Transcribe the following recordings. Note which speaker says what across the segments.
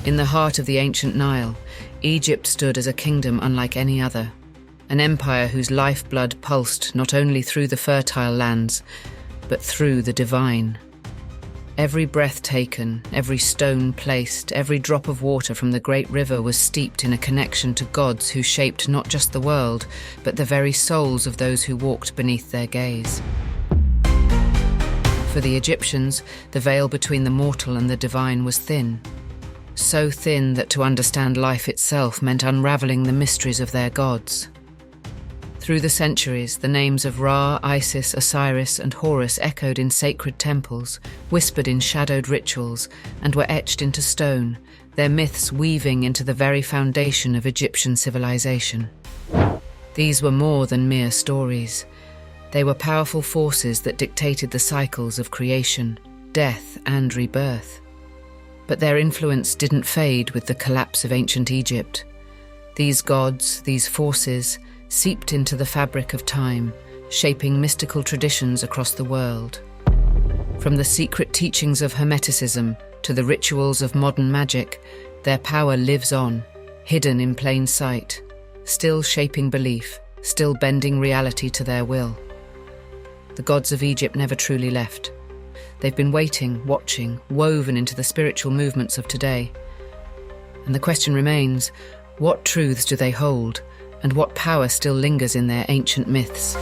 Speaker 1: In the heart of the ancient Nile, Egypt stood as a kingdom unlike any other, an empire whose lifeblood pulsed not only through the fertile lands, but through the divine. Every breath taken, every stone placed, every drop of water from the great river was steeped in a connection to gods who shaped not just the world, but the very souls of those who walked beneath their gaze. For the Egyptians, the veil between the mortal and the divine was thin. So thin that to understand life itself meant unraveling the mysteries of their gods. Through the centuries, the names of Ra, Isis, Osiris, and Horus echoed in sacred temples, whispered in shadowed rituals, and were etched into stone, their myths weaving into the very foundation of Egyptian civilization. These were more than mere stories. They were powerful forces that dictated the cycles of creation, death, and rebirth. But their influence didn't fade with the collapse of ancient Egypt. These gods, these forces, seeped into the fabric of time, shaping mystical traditions across the world. From the secret teachings of Hermeticism to the rituals of modern magic, their power lives on, hidden in plain sight, still shaping belief, still bending reality to their will. The gods of Egypt never truly left. They've been waiting, watching, woven into the spiritual movements of today. And the question remains, what truths do they hold, and what power still lingers in their ancient myths?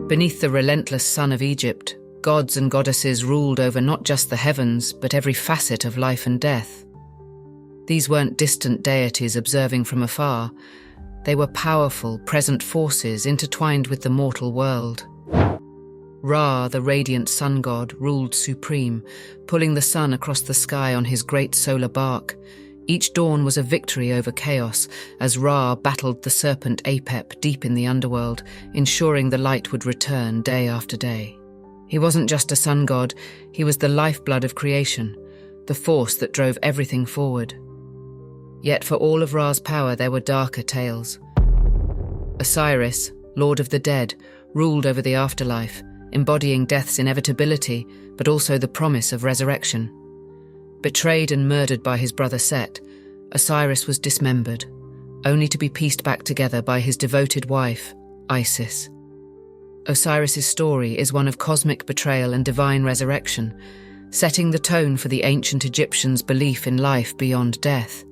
Speaker 1: Beneath the relentless sun of Egypt, gods and goddesses ruled over not just the heavens, but every facet of life and death. These weren't distant deities observing from afar. They were powerful, present forces intertwined with the mortal world. Ra, the radiant sun god, ruled supreme, pulling the sun across the sky on his great solar bark. Each dawn was a victory over chaos, as Ra battled the serpent Apep deep in the underworld, ensuring the light would return day after day. He wasn't just a sun god, he was the lifeblood of creation, the force that drove everything forward. Yet for all of Ra's power, there were darker tales. Osiris, lord of the dead, ruled over the afterlife, embodying death's inevitability, but also the promise of resurrection. Betrayed and murdered by his brother Set, Osiris was dismembered, only to be pieced back together by his devoted wife, Isis. Osiris's story is one of cosmic betrayal and divine resurrection, setting the tone for the ancient Egyptians' belief in life beyond death.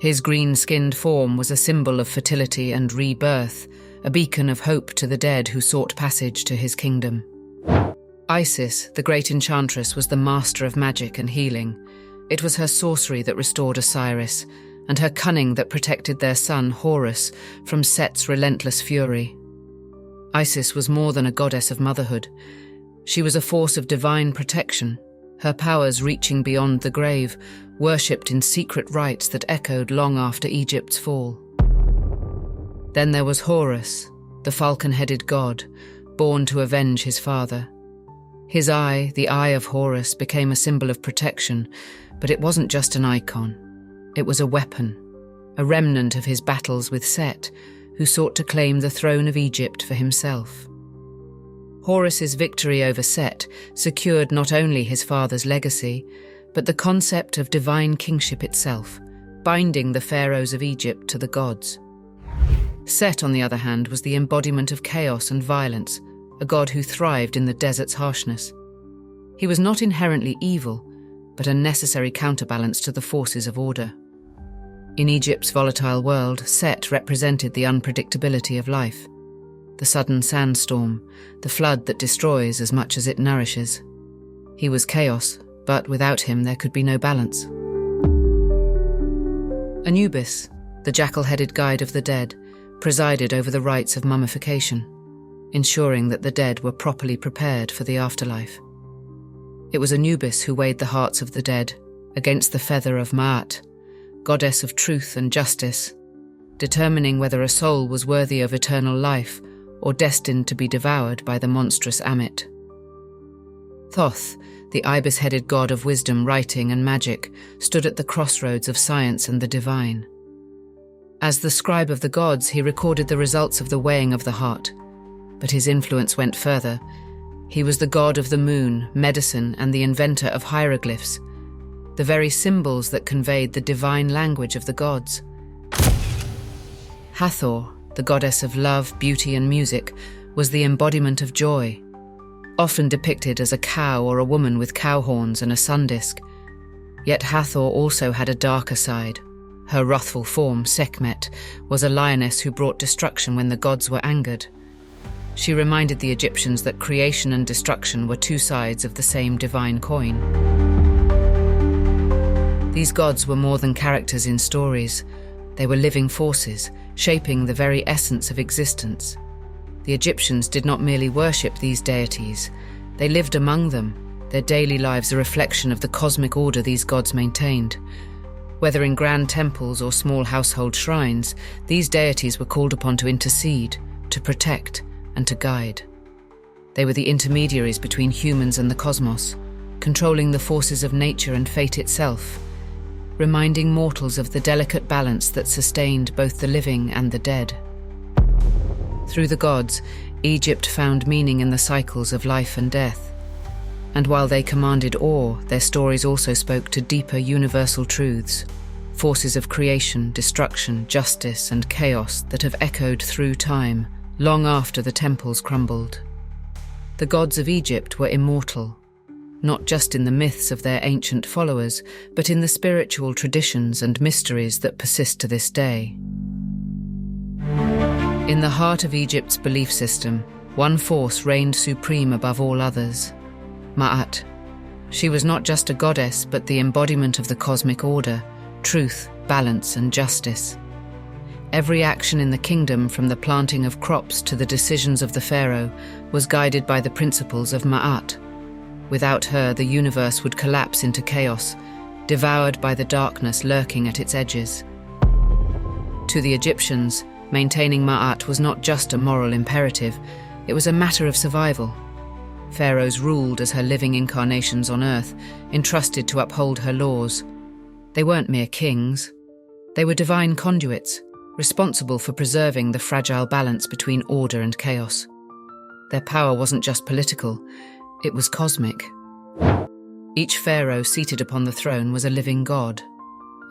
Speaker 1: His green-skinned form was a symbol of fertility and rebirth, a beacon of hope to the dead who sought passage to his kingdom. Isis, the great enchantress, was the master of magic and healing. It was her sorcery that restored Osiris, and her cunning that protected their son, Horus, from Set's relentless fury. Isis was more than a goddess of motherhood. She was a force of divine protection, her powers reaching beyond the grave, worshipped in secret rites that echoed long after Egypt's fall. Then there was Horus, the falcon-headed god, born to avenge his father. His eye, the eye of Horus, became a symbol of protection, but it wasn't just an icon. It was a weapon, a remnant of his battles with Set, who sought to claim the throne of Egypt for himself. Horus's victory over Set secured not only his father's legacy, but the concept of divine kingship itself, binding the pharaohs of Egypt to the gods. Set, on the other hand, was the embodiment of chaos and violence, a god who thrived in the desert's harshness. He was not inherently evil, but a necessary counterbalance to the forces of order. In Egypt's volatile world, Set represented the unpredictability of life, the sudden sandstorm, the flood that destroys as much as it nourishes. He was chaos, but without him there could be no balance. Anubis, the jackal-headed guide of the dead, presided over the rites of mummification, ensuring that the dead were properly prepared for the afterlife. It was Anubis who weighed the hearts of the dead against the feather of Ma'at, goddess of truth and justice, determining whether a soul was worthy of eternal life or destined to be devoured by the monstrous Ammit. Thoth, the ibis-headed god of wisdom, writing, and magic, stood at the crossroads of science and the divine. As the scribe of the gods, he recorded the results of the weighing of the heart, but his influence went further. He was the god of the moon, medicine, and the inventor of hieroglyphs, the very symbols that conveyed the divine language of the gods. Hathor, the goddess of love, beauty, and music, was the embodiment of joy, often depicted as a cow or a woman with cow horns and a sun disk. Yet Hathor also had a darker side. Her wrathful form, Sekhmet, was a lioness who brought destruction when the gods were angered. She reminded the Egyptians that creation and destruction were two sides of the same divine coin. These gods were more than characters in stories. They were living forces, shaping the very essence of existence. The Egyptians did not merely worship these deities, they lived among them, their daily lives a reflection of the cosmic order these gods maintained. Whether in grand temples or small household shrines, these deities were called upon to intercede, to protect, and to guide. They were the intermediaries between humans and the cosmos, controlling the forces of nature and fate itself, reminding mortals of the delicate balance that sustained both the living and the dead. Through the gods, Egypt found meaning in the cycles of life and death. And while they commanded awe, their stories also spoke to deeper universal truths, forces of creation, destruction, justice, and chaos that have echoed through time, long after the temples crumbled. The gods of Egypt were immortal, not just in the myths of their ancient followers, but in the spiritual traditions and mysteries that persist to this day. In the heart of Egypt's belief system, one force reigned supreme above all others: Ma'at. She was not just a goddess, but the embodiment of the cosmic order, truth, balance, and justice. Every action in the kingdom, from the planting of crops to the decisions of the pharaoh, was guided by the principles of Ma'at. Without her, the universe would collapse into chaos, devoured by the darkness lurking at its edges. To the Egyptians, maintaining Ma'at was not just a moral imperative, it was a matter of survival. Pharaohs ruled as her living incarnations on earth, entrusted to uphold her laws. They weren't mere kings. They were divine conduits, responsible for preserving the fragile balance between order and chaos. Their power wasn't just political, it was cosmic. Each pharaoh seated upon the throne was a living god,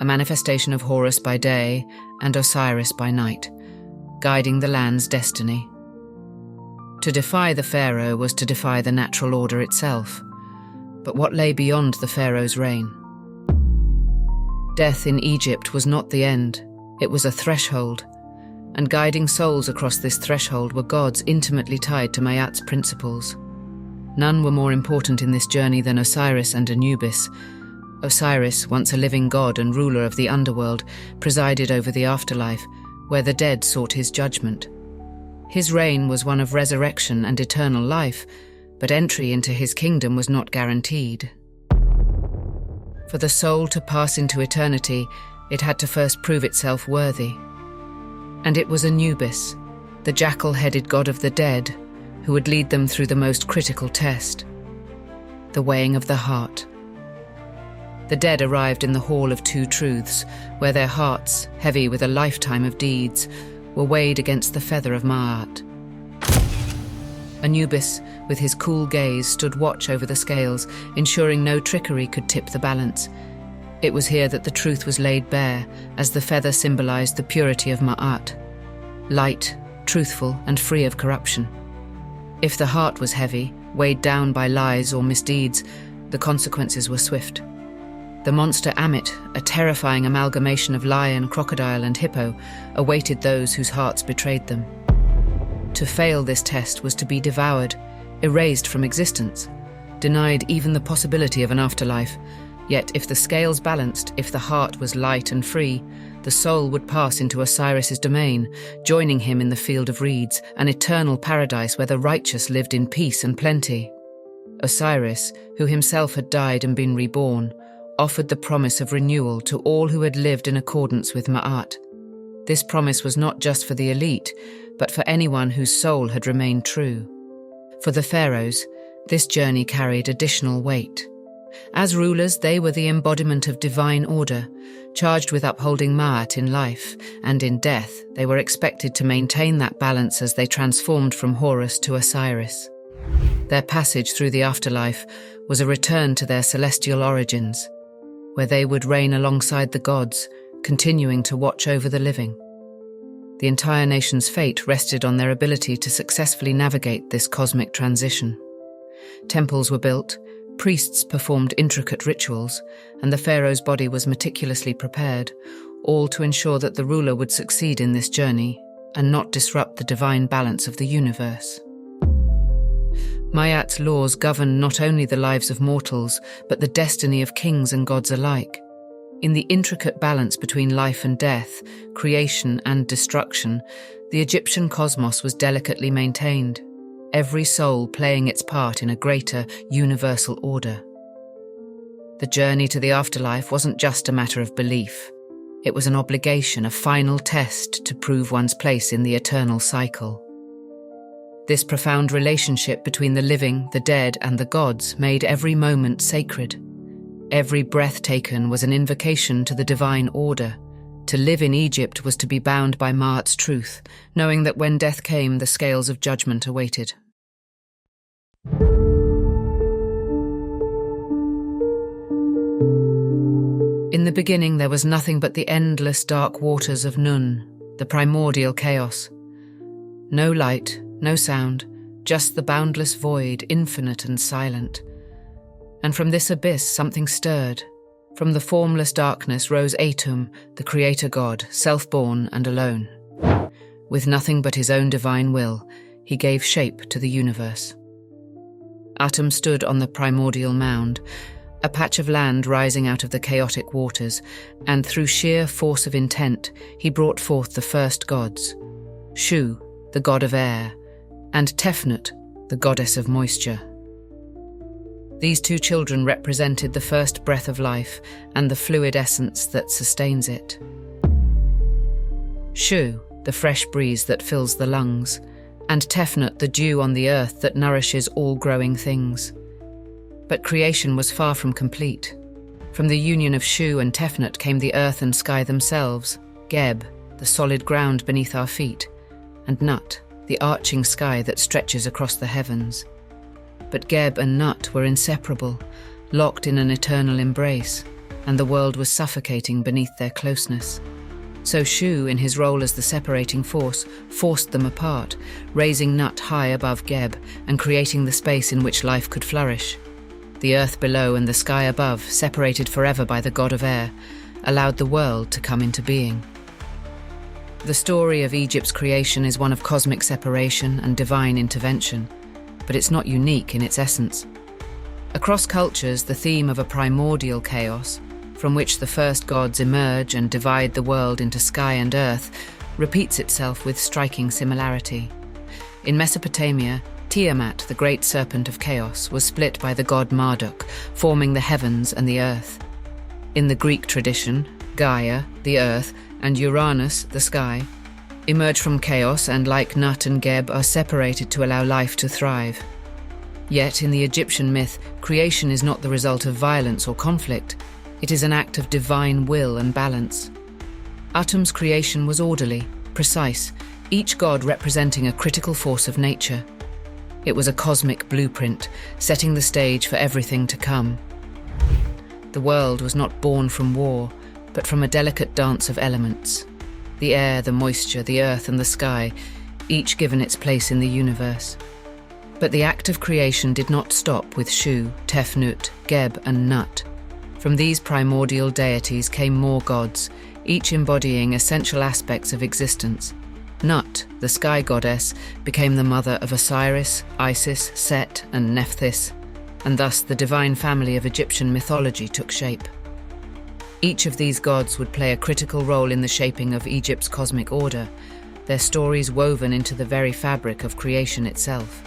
Speaker 1: a manifestation of Horus by day and Osiris by night, guiding the land's destiny. To defy the pharaoh was to defy the natural order itself. But what lay beyond the pharaoh's reign? Death in Egypt was not the end, it was a threshold, and guiding souls across this threshold were gods intimately tied to Ma'at's principles. None were more important in this journey than Osiris and Anubis. Osiris, once a living god and ruler of the underworld, presided over the afterlife, where the dead sought his judgment. His reign was one of resurrection and eternal life, but entry into his kingdom was not guaranteed. For the soul to pass into eternity, it had to first prove itself worthy. And it was Anubis, the jackal-headed god of the dead, who would lead them through the most critical test, the weighing of the heart. The dead arrived in the Hall of Two Truths, where their hearts, heavy with a lifetime of deeds, were weighed against the feather of Ma'at. Anubis, with his cool gaze, stood watch over the scales, ensuring no trickery could tip the balance. It was here that the truth was laid bare, as the feather symbolized the purity of Ma'at, light, truthful, and free of corruption. If the heart was heavy, weighed down by lies or misdeeds, the consequences were swift. The monster Ammit, a terrifying amalgamation of lion, crocodile, and hippo, awaited those whose hearts betrayed them. To fail this test was to be devoured, erased from existence, denied even the possibility of an afterlife. Yet if the scales balanced, if the heart was light and free, the soul would pass into Osiris's domain, joining him in the field of reeds, an eternal paradise where the righteous lived in peace and plenty. Osiris, who himself had died and been reborn, offered the promise of renewal to all who had lived in accordance with Ma'at. This promise was not just for the elite, but for anyone whose soul had remained true. For the pharaohs, this journey carried additional weight. As rulers, they were the embodiment of divine order, charged with upholding Ma'at in life, and in death they were expected to maintain that balance as they transformed from Horus to Osiris. Their passage through the afterlife was a return to their celestial origins, where they would reign alongside the gods, continuing to watch over the living. The entire nation's fate rested on their ability to successfully navigate this cosmic transition. Temples were built, priests performed intricate rituals, and the pharaoh's body was meticulously prepared, all to ensure that the ruler would succeed in this journey and not disrupt the divine balance of the universe. Ma'at's laws govern not only the lives of mortals, but the destiny of kings and gods alike. In the intricate balance between life and death, creation and destruction, the Egyptian cosmos was delicately maintained, every soul playing its part in a greater, universal order. The journey to the afterlife wasn't just a matter of belief. It was an obligation, a final test to prove one's place in the eternal cycle. This profound relationship between the living, the dead, and the gods made every moment sacred. Every breath taken was an invocation to the divine order. To live in Egypt was to be bound by Ma'at's truth, knowing that when death came, the scales of judgment awaited. In the beginning there was nothing but the endless dark waters of Nun, the primordial chaos. No light, no sound, just the boundless void, infinite and silent. And from this abyss something stirred. From the formless darkness rose Atum, the creator god, self-born and alone. With nothing but his own divine will, he gave shape to the universe. Atum stood on the primordial mound, a patch of land rising out of the chaotic waters, and through sheer force of intent, he brought forth the first gods, Shu, the god of air, and Tefnut, the goddess of moisture. These two children represented the first breath of life and the fluid essence that sustains it. Shu, the fresh breeze that fills the lungs, and Tefnut, the dew on the earth that nourishes all growing things. But creation was far from complete. From the union of Shu and Tefnut came the earth and sky themselves, Geb, the solid ground beneath our feet, and Nut, the arching sky that stretches across the heavens. But Geb and Nut were inseparable, locked in an eternal embrace, and the world was suffocating beneath their closeness. So Shu, in his role as the separating force, forced them apart, raising Nut high above Geb and creating the space in which life could flourish. The earth below and the sky above, separated forever by the god of air, allowed the world to come into being. The story of Egypt's creation is one of cosmic separation and divine intervention, but it's not unique in its essence. Across cultures, the theme of a primordial chaos, from which the first gods emerge and divide the world into sky and earth, repeats itself with striking similarity. In Mesopotamia, Tiamat, the great serpent of chaos, was split by the god Marduk, forming the heavens and the earth. In the Greek tradition, Gaia, the earth, and Uranus, the sky, emerge from chaos and, like Nut and Geb, are separated to allow life to thrive. Yet, in the Egyptian myth, creation is not the result of violence or conflict. It is an act of divine will and balance. Atum's creation was orderly, precise, each god representing a critical force of nature. It was a cosmic blueprint, setting the stage for everything to come. The world was not born from war, but from a delicate dance of elements. The air, the moisture, the earth and the sky, each given its place in the universe. But the act of creation did not stop with Shu, Tefnut, Geb and Nut. From these primordial deities came more gods, each embodying essential aspects of existence. Nut, the sky goddess, became the mother of Osiris, Isis, Set and Nephthys, and thus the divine family of Egyptian mythology took shape. Each of these gods would play a critical role in the shaping of Egypt's cosmic order, their stories woven into the very fabric of creation itself.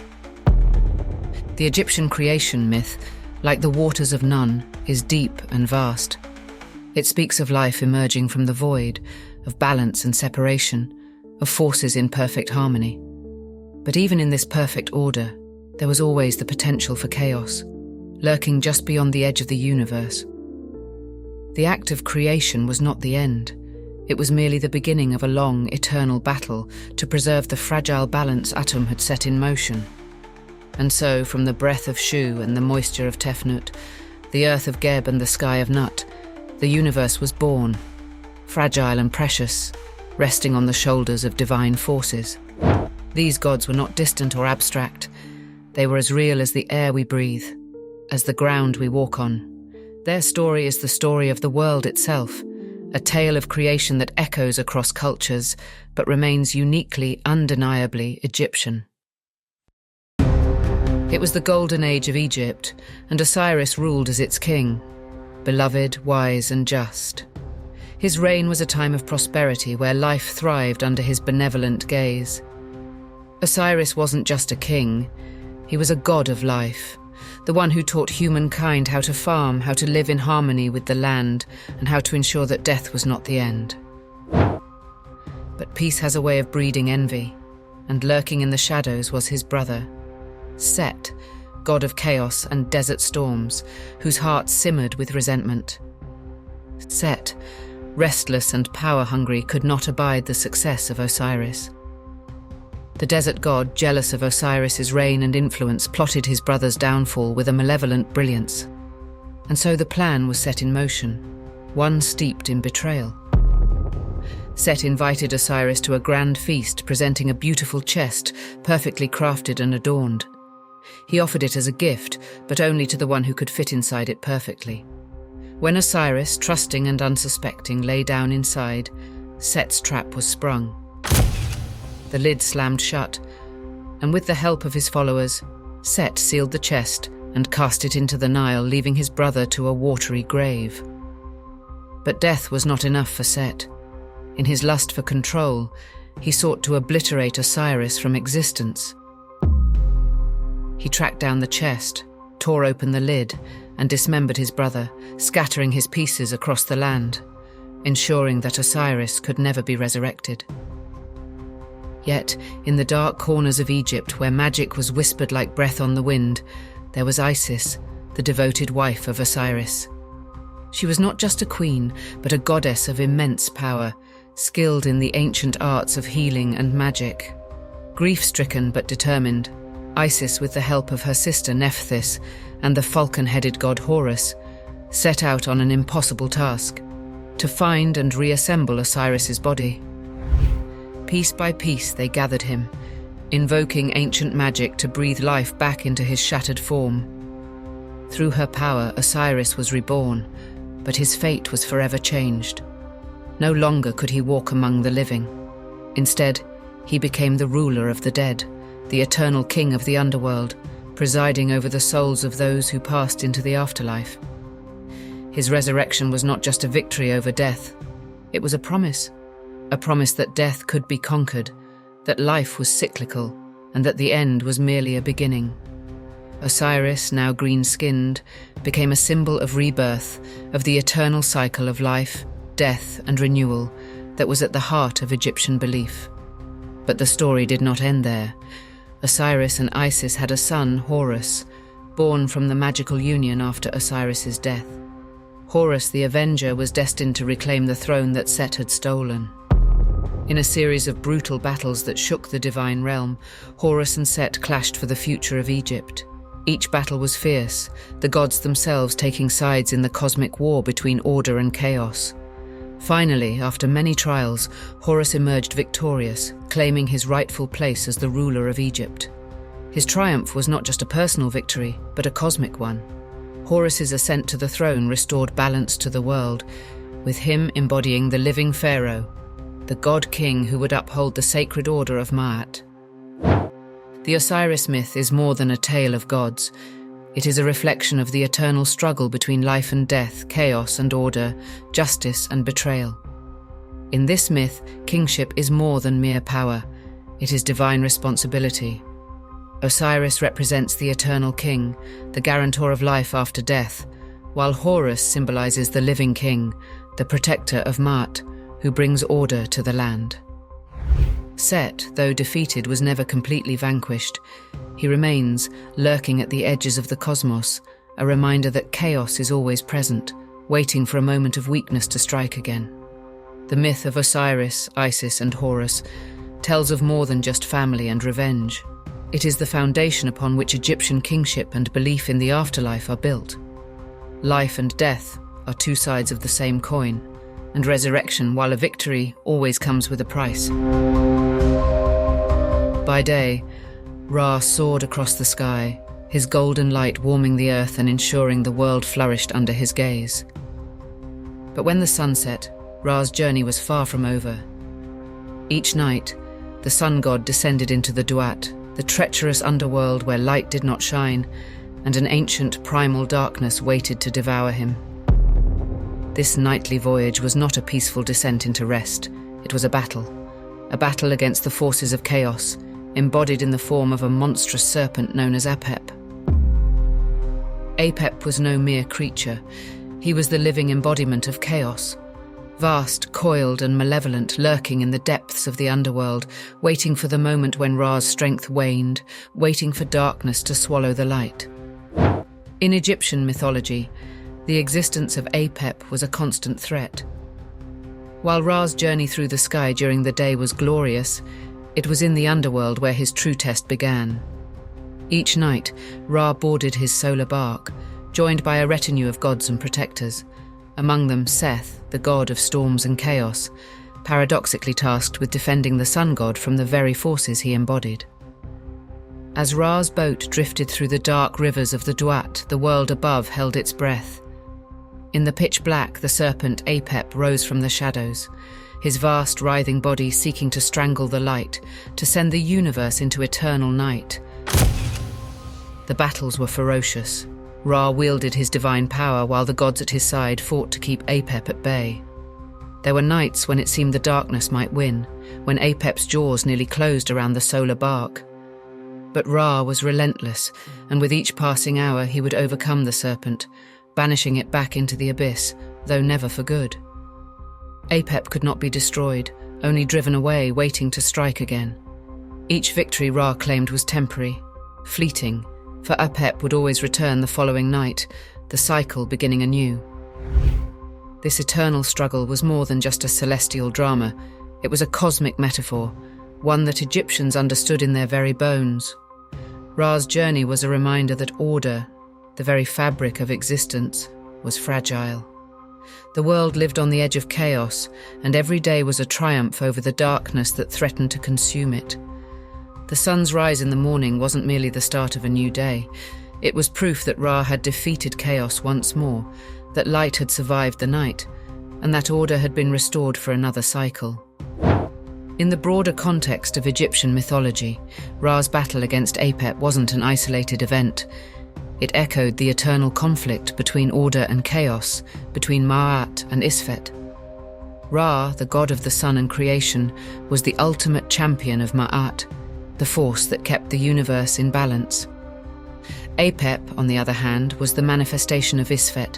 Speaker 1: The Egyptian creation myth, like the waters of Nun, is deep and vast. It speaks of life emerging from the void, of balance and separation, of forces in perfect harmony. But even in this perfect order, there was always the potential for chaos, lurking just beyond the edge of the universe. The act of creation was not the end. It was merely the beginning of a long, eternal battle to preserve the fragile balance Atum had set in motion. And so, from the breath of Shu and the moisture of Tefnut, the earth of Geb and the sky of Nut, the universe was born, fragile and precious, resting on the shoulders of divine forces. These gods were not distant or abstract. They were as real as the air we breathe, as the ground we walk on. Their story is the story of the world itself, a tale of creation that echoes across cultures, but remains uniquely, undeniably Egyptian. It was the golden age of Egypt, and Osiris ruled as its king, beloved, wise, and just. His reign was a time of prosperity where life thrived under his benevolent gaze. Osiris wasn't just a king, he was a god of life, the one who taught humankind how to farm, how to live in harmony with the land, and how to ensure that death was not the end. But peace has a way of breeding envy, and lurking in the shadows was his brother, Set, god of chaos and desert storms, whose heart simmered with resentment. Set, restless and power-hungry, could not abide the success of Osiris. The desert god, jealous of Osiris's reign and influence, plotted his brother's downfall with a malevolent brilliance. And so the plan was set in motion, one steeped in betrayal. Set invited Osiris to a grand feast, presenting a beautiful chest, perfectly crafted and adorned. He offered it as a gift, but only to the one who could fit inside it perfectly. When Osiris, trusting and unsuspecting, lay down inside, Set's trap was sprung. The lid slammed shut, and with the help of his followers, Set sealed the chest and cast it into the Nile, leaving his brother to a watery grave. But death was not enough for Set. In his lust for control, he sought to obliterate Osiris from existence. He tracked down the chest, tore open the lid, and dismembered his brother, scattering his pieces across the land, ensuring that Osiris could never be resurrected. Yet, in the dark corners of Egypt, where magic was whispered like breath on the wind, there was Isis, the devoted wife of Osiris. She was not just a queen, but a goddess of immense power, skilled in the ancient arts of healing and magic. Grief-stricken but determined, Isis, with the help of her sister Nephthys and the falcon-headed god Horus, set out on an impossible task: to find and reassemble Osiris's body. Piece by piece they gathered him, invoking ancient magic to breathe life back into his shattered form. Through her power, Osiris was reborn, but his fate was forever changed. No longer could he walk among the living. Instead, he became the ruler of the dead, the eternal king of the underworld, presiding over the souls of those who passed into the afterlife. His resurrection was not just a victory over death. It was a promise that death could be conquered, that life was cyclical, and that the end was merely a beginning. Osiris, now green-skinned, became a symbol of rebirth, of the eternal cycle of life, death, and renewal that was at the heart of Egyptian belief. But the story did not end there. Osiris and Isis had a son, Horus, born from the magical union after Osiris's death. Horus the Avenger was destined to reclaim the throne that Set had stolen. In a series of brutal battles that shook the divine realm, Horus and Set clashed for the future of Egypt. Each battle was fierce, the gods themselves taking sides in the cosmic war between order and chaos. Finally, after many trials, Horus emerged victorious, claiming his rightful place as the ruler of Egypt. His triumph was not just a personal victory, but a cosmic one. Horus's ascent to the throne restored balance to the world, with him embodying the living pharaoh, the god-king who would uphold the sacred order of Ma'at. The Osiris myth is more than a tale of gods. It is a reflection of the eternal struggle between life and death, chaos and order, justice and betrayal. In this myth, kingship is more than mere power. It is divine responsibility. Osiris represents the eternal king, the guarantor of life after death, while Horus symbolizes the living king, the protector of Maat, who brings order to the land. Set, though defeated, was never completely vanquished. He remains, lurking at the edges of the cosmos, a reminder that chaos is always present, waiting for a moment of weakness to strike again. The myth of Osiris, Isis, and Horus tells of more than just family and revenge. It is the foundation upon which Egyptian kingship and belief in the afterlife are built. Life and death are two sides of the same coin, and resurrection, while a victory, always comes with a price. By day, Ra soared across the sky, his golden light warming the earth and ensuring the world flourished under his gaze. But when the sun set, Ra's journey was far from over. Each night, the sun god descended into the Duat, the treacherous underworld where light did not shine, and an ancient primal darkness waited to devour him. This nightly voyage was not a peaceful descent into rest. It was a battle against the forces of chaos, embodied in the form of a monstrous serpent known as Apep. Apep was no mere creature. He was the living embodiment of chaos, vast, coiled and malevolent, lurking in the depths of the underworld, waiting for the moment when Ra's strength waned, waiting for darkness to swallow the light. In Egyptian mythology, the existence of Apep was a constant threat. While Ra's journey through the sky during the day was glorious, it was in the underworld where his true test began. Each night, Ra boarded his solar bark, joined by a retinue of gods and protectors, among them Seth, the god of storms and chaos, paradoxically tasked with defending the sun god from the very forces he embodied. As Ra's boat drifted through the dark rivers of the Duat, the world above held its breath. In the pitch black, the serpent Apep rose from the shadows, his vast writhing body seeking to strangle the light, to send the universe into eternal night. The battles were ferocious. Ra wielded his divine power while the gods at his side fought to keep Apep at bay. There were nights when it seemed the darkness might win, when Apep's jaws nearly closed around the solar bark. But Ra was relentless, and with each passing hour he would overcome the serpent, banishing it back into the abyss, though never for good. Apep could not be destroyed, only driven away, waiting to strike again. Each victory Ra claimed was temporary, fleeting, for Apep would always return the following night, the cycle beginning anew. This eternal struggle was more than just a celestial drama. It was a cosmic metaphor, one that Egyptians understood in their very bones. Ra's journey was a reminder that order, the very fabric of existence, was fragile. The world lived on the edge of chaos, and every day was a triumph over the darkness that threatened to consume it. The sun's rise in the morning wasn't merely the start of a new day. It was proof that Ra had defeated chaos once more, that light had survived the night, and that order had been restored for another cycle. In the broader context of Egyptian mythology, Ra's battle against Apep wasn't an isolated event. It echoed the eternal conflict between order and chaos, between Ma'at and Isfet. Ra, the god of the sun and creation, was the ultimate champion of Ma'at, the force that kept the universe in balance. Apep, on the other hand, was the manifestation of Isfet,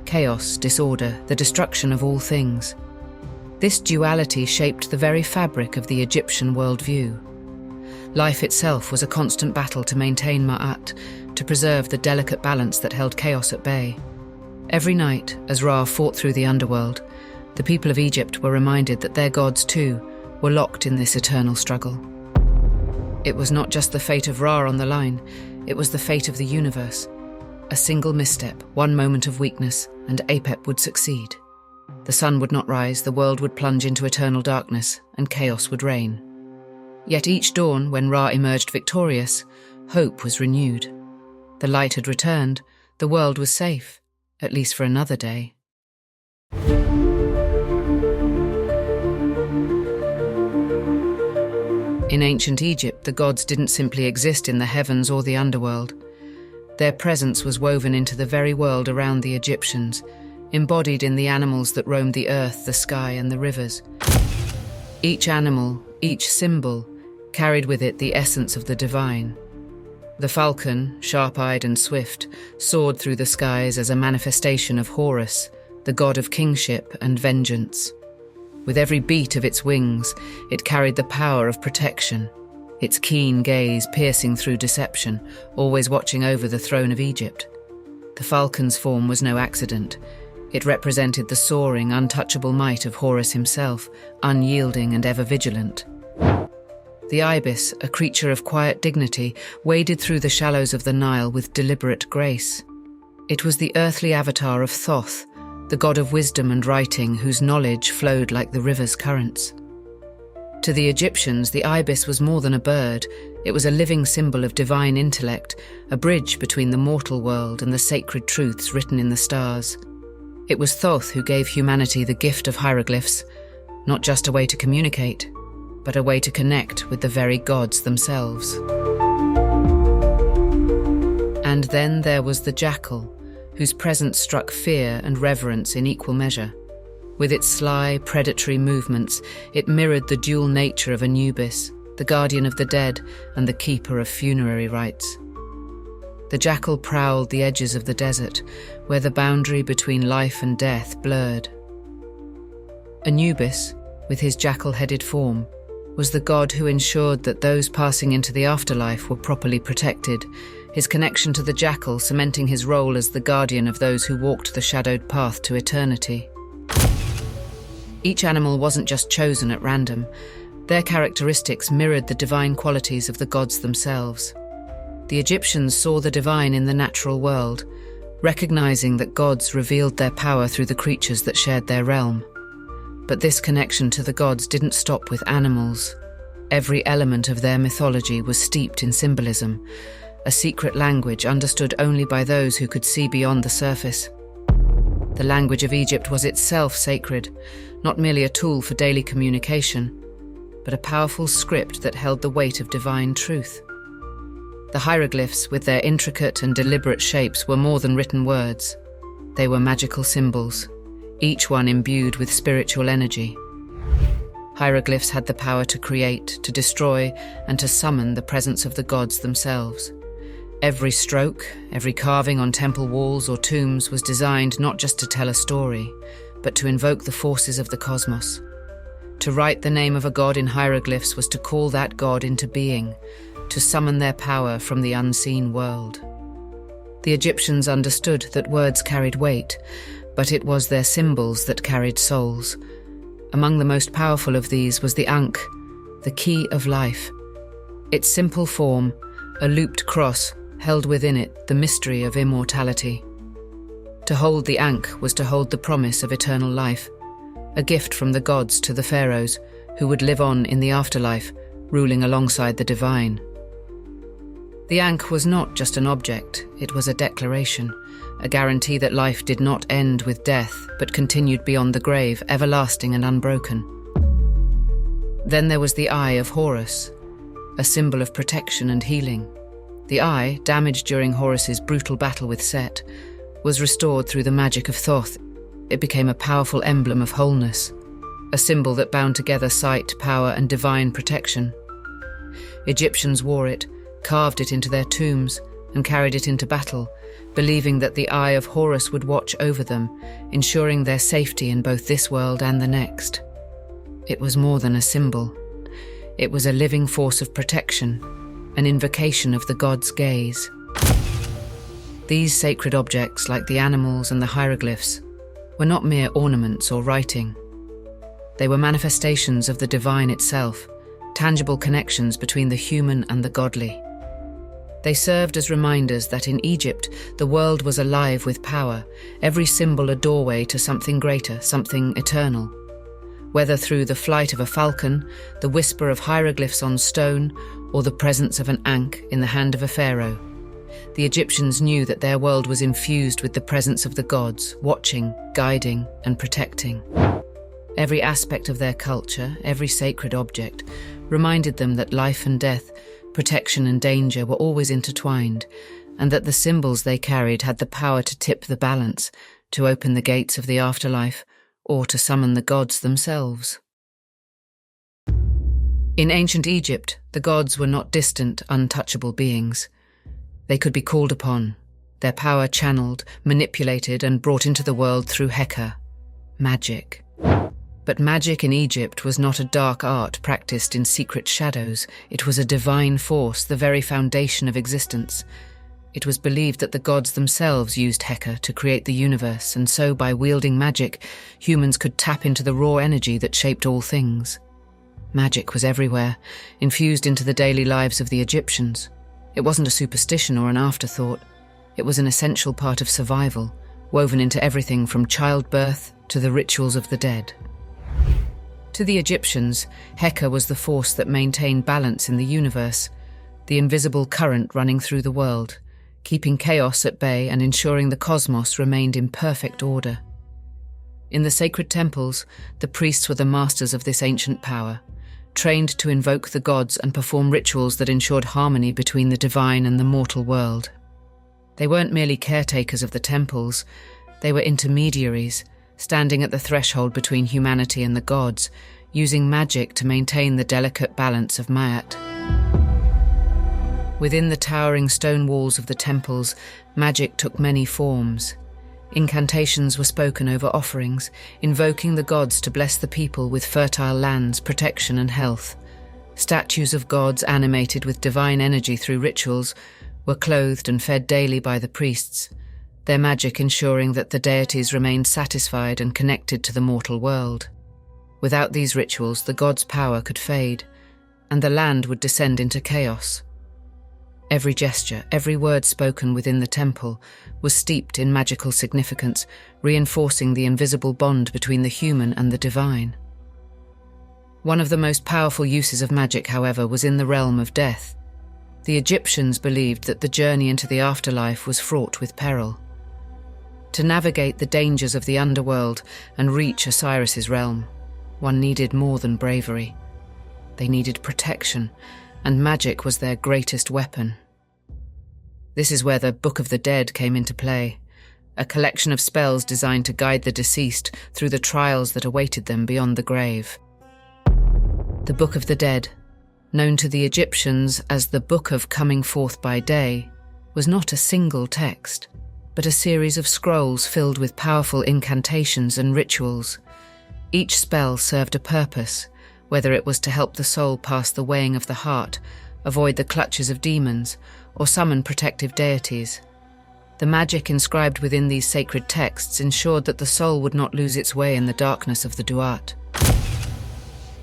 Speaker 1: chaos, disorder, the destruction of all things. This duality shaped the very fabric of the Egyptian worldview. Life itself was a constant battle to maintain Ma'at, to preserve the delicate balance that held chaos at bay. Every night, as Ra fought through the underworld, the people of Egypt were reminded that their gods, too, were locked in this eternal struggle. It was not just the fate of Ra on the line, it was the fate of the universe. A single misstep, one moment of weakness, and Apep would succeed. The sun would not rise, the world would plunge into eternal darkness, and chaos would reign. Yet each dawn, when Ra emerged victorious, hope was renewed. The light had returned, the world was safe, at least for another day. In ancient Egypt, the gods didn't simply exist in the heavens or the underworld. Their presence was woven into the very world around the Egyptians, embodied in the animals that roamed the earth, the sky, and the rivers. Each animal, each symbol, carried with it the essence of the divine. The falcon, sharp-eyed and swift, soared through the skies as a manifestation of Horus, the god of kingship and vengeance. With every beat of its wings, it carried the power of protection, its keen gaze piercing through deception, always watching over the throne of Egypt. The falcon's form was no accident. It represented the soaring, untouchable might of Horus himself, unyielding and ever vigilant. The ibis, a creature of quiet dignity, waded through the shallows of the Nile with deliberate grace. It was the earthly avatar of Thoth, the god of wisdom and writing, whose knowledge flowed like the river's currents. To the Egyptians, the ibis was more than a bird. It was a living symbol of divine intellect, a bridge between the mortal world and the sacred truths written in the stars. It was Thoth who gave humanity the gift of hieroglyphs, not just a way to communicate, but a way to connect with the very gods themselves. And then there was the jackal, whose presence struck fear and reverence in equal measure. With its sly, predatory movements, it mirrored the dual nature of Anubis, the guardian of the dead and the keeper of funerary rites. The jackal prowled the edges of the desert, where the boundary between life and death blurred. Anubis, with his jackal-headed form, was the god who ensured that those passing into the afterlife were properly protected, his connection to the jackal cementing his role as the guardian of those who walked the shadowed path to eternity. Each animal wasn't just chosen at random. Their characteristics mirrored the divine qualities of the gods themselves. The Egyptians saw the divine in the natural world, recognizing that gods revealed their power through the creatures that shared their realm. But this connection to the gods didn't stop with animals. Every element of their mythology was steeped in symbolism, a secret language understood only by those who could see beyond the surface. The language of Egypt was itself sacred, not merely a tool for daily communication, but a powerful script that held the weight of divine truth. The hieroglyphs, with their intricate and deliberate shapes, were more than written words. They were magical symbols, each one imbued with spiritual energy. Hieroglyphs had the power to create, to destroy, and to summon the presence of the gods themselves. Every stroke, every carving on temple walls or tombs was designed not just to tell a story, but to invoke the forces of the cosmos. To write the name of a god in hieroglyphs was to call that god into being, to summon their power from the unseen world. The Egyptians understood that words carried weight, but it was their symbols that carried souls. Among the most powerful of these was the Ankh, the key of life. Its simple form, a looped cross, held within it the mystery of immortality. To hold the Ankh was to hold the promise of eternal life, a gift from the gods to the pharaohs, who would live on in the afterlife, ruling alongside the divine. The Ankh was not just an object, it was a declaration, a guarantee that life did not end with death, but continued beyond the grave, everlasting and unbroken. Then there was the Eye of Horus, a symbol of protection and healing. The eye, damaged during Horus's brutal battle with Set, was restored through the magic of Thoth. It became a powerful emblem of wholeness, a symbol that bound together sight, power, and divine protection. Egyptians wore it, carved it into their tombs, and carried it into battle, believing that the Eye of Horus would watch over them, ensuring their safety in both this world and the next. It was more than a symbol. It was a living force of protection, an invocation of the gods' gaze. These sacred objects, like the animals and the hieroglyphs, were not mere ornaments or writing. They were manifestations of the divine itself, tangible connections between the human and the godly. They served as reminders that in Egypt, the world was alive with power, every symbol a doorway to something greater, something eternal. Whether through the flight of a falcon, the whisper of hieroglyphs on stone, or the presence of an ankh in the hand of a pharaoh, the Egyptians knew that their world was infused with the presence of the gods, watching, guiding, and protecting. Every aspect of their culture, every sacred object, reminded them that life and death, protection and danger were always intertwined, and that the symbols they carried had the power to tip the balance, to open the gates of the afterlife, or to summon the gods themselves. In ancient Egypt, the gods were not distant, untouchable beings. They could be called upon, their power channeled, manipulated, and brought into the world through Heka, magic. But magic in Egypt was not a dark art practiced in secret shadows. It was a divine force, the very foundation of existence. It was believed that the gods themselves used Heka to create the universe, and so by wielding magic, humans could tap into the raw energy that shaped all things. Magic was everywhere, infused into the daily lives of the Egyptians. It wasn't a superstition or an afterthought. It was an essential part of survival, woven into everything from childbirth to the rituals of the dead. To the Egyptians, Heka was the force that maintained balance in the universe, the invisible current running through the world, keeping chaos at bay and ensuring the cosmos remained in perfect order. In the sacred temples, the priests were the masters of this ancient power, trained to invoke the gods and perform rituals that ensured harmony between the divine and the mortal world. They weren't merely caretakers of the temples, they were intermediaries, standing at the threshold between humanity and the gods, using magic to maintain the delicate balance of Ma'at. Within the towering stone walls of the temples, magic took many forms. Incantations were spoken over offerings, invoking the gods to bless the people with fertile lands, protection and health. Statues of gods animated with divine energy through rituals were clothed and fed daily by the priests, their magic ensuring that the deities remained satisfied and connected to the mortal world. Without these rituals, the gods' power could fade, and the land would descend into chaos. Every gesture, every word spoken within the temple was steeped in magical significance, reinforcing the invisible bond between the human and the divine. One of the most powerful uses of magic, however, was in the realm of death. The Egyptians believed that the journey into the afterlife was fraught with peril. To navigate the dangers of the underworld and reach Osiris's realm, one needed more than bravery. They needed protection, and magic was their greatest weapon. This is where the Book of the Dead came into play, a collection of spells designed to guide the deceased through the trials that awaited them beyond the grave. The Book of the Dead, known to the Egyptians as the Book of Coming Forth by Day, was not a single text, but a series of scrolls filled with powerful incantations and rituals. Each spell served a purpose, whether it was to help the soul pass the weighing of the heart, avoid the clutches of demons, or summon protective deities. The magic inscribed within these sacred texts ensured that the soul would not lose its way in the darkness of the Duat.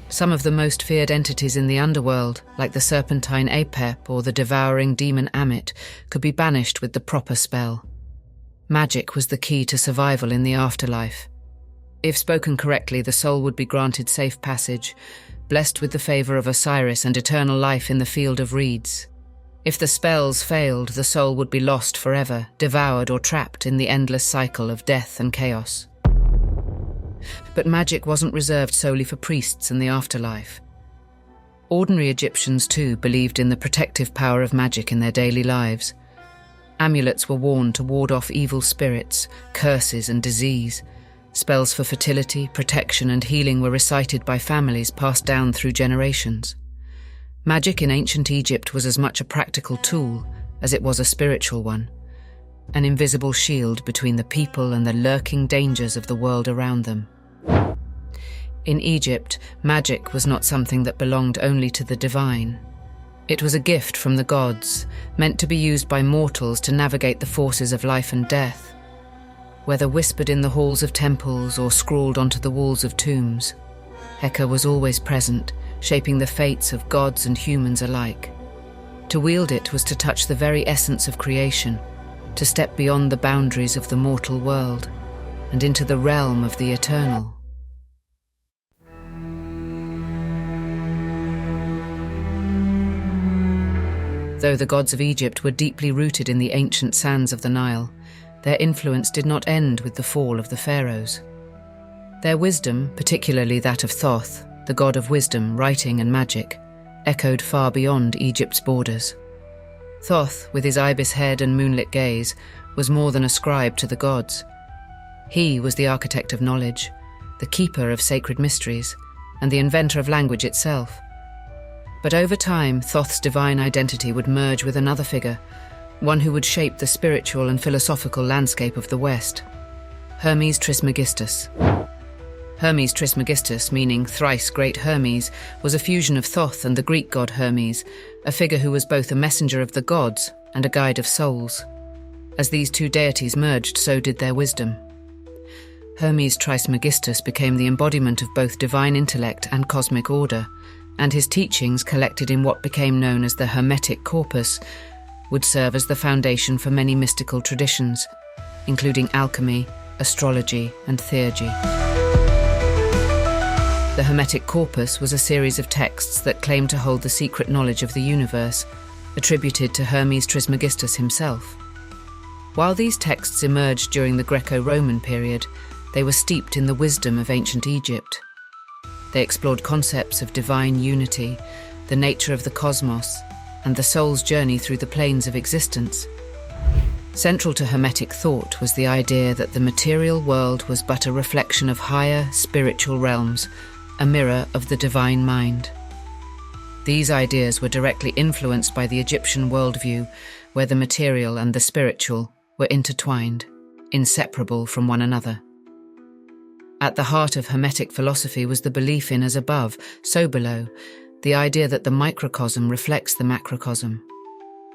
Speaker 1: Some of the most feared entities in the underworld, like the serpentine Apep or the devouring demon Amit, could be banished with the proper spell. Magic was the key to survival in the afterlife. If spoken correctly, the soul would be granted safe passage, blessed with the favour of Osiris and eternal life in the field of reeds. If the spells failed, the soul would be lost forever, devoured or trapped in the endless cycle of death and chaos. But magic wasn't reserved solely for priests and the afterlife. Ordinary Egyptians too believed in the protective power of magic in their daily lives. Amulets were worn to ward off evil spirits, curses and disease. Spells for fertility, protection and healing were recited by families passed down through generations. Magic in ancient Egypt was as much a practical tool as it was a spiritual one, an invisible shield between the people and the lurking dangers of the world around them. In Egypt, magic was not something that belonged only to the divine. It was a gift from the gods, meant to be used by mortals to navigate the forces of life and death. Whether whispered in the halls of temples or scrawled onto the walls of tombs, Heka was always present, shaping the fates of gods and humans alike. To wield it was to touch the very essence of creation, to step beyond the boundaries of the mortal world and into the realm of the eternal. Though the gods of Egypt were deeply rooted in the ancient sands of the Nile, their influence did not end with the fall of the pharaohs. Their wisdom, particularly that of Thoth, the god of wisdom, writing and magic, echoed far beyond Egypt's borders. Thoth, with his ibis head and moonlit gaze, was more than a scribe to the gods. He was the architect of knowledge, the keeper of sacred mysteries, and the inventor of language itself. But over time, Thoth's divine identity would merge with another figure, one who would shape the spiritual and philosophical landscape of the West: Hermes Trismegistus. Hermes Trismegistus, meaning thrice great Hermes, was a fusion of Thoth and the Greek god Hermes, a figure who was both a messenger of the gods and a guide of souls. As these two deities merged, so did their wisdom. Hermes Trismegistus became the embodiment of both divine intellect and cosmic order, and his teachings, collected in what became known as the Hermetic corpus, would serve as the foundation for many mystical traditions, including alchemy, astrology, and theurgy. The Hermetic corpus was a series of texts that claimed to hold the secret knowledge of the universe, attributed to Hermes Trismegistus himself. While these texts emerged during the Greco-Roman period, they were steeped in the wisdom of ancient Egypt. They explored concepts of divine unity, the nature of the cosmos, and the soul's journey through the planes of existence. Central to Hermetic thought was the idea that the material world was but a reflection of higher spiritual realms, a mirror of the divine mind. These ideas were directly influenced by the Egyptian worldview, where the material and the spiritual were intertwined, inseparable from one another. At the heart of Hermetic philosophy was the belief in as above, so below, the idea that the microcosm reflects the macrocosm.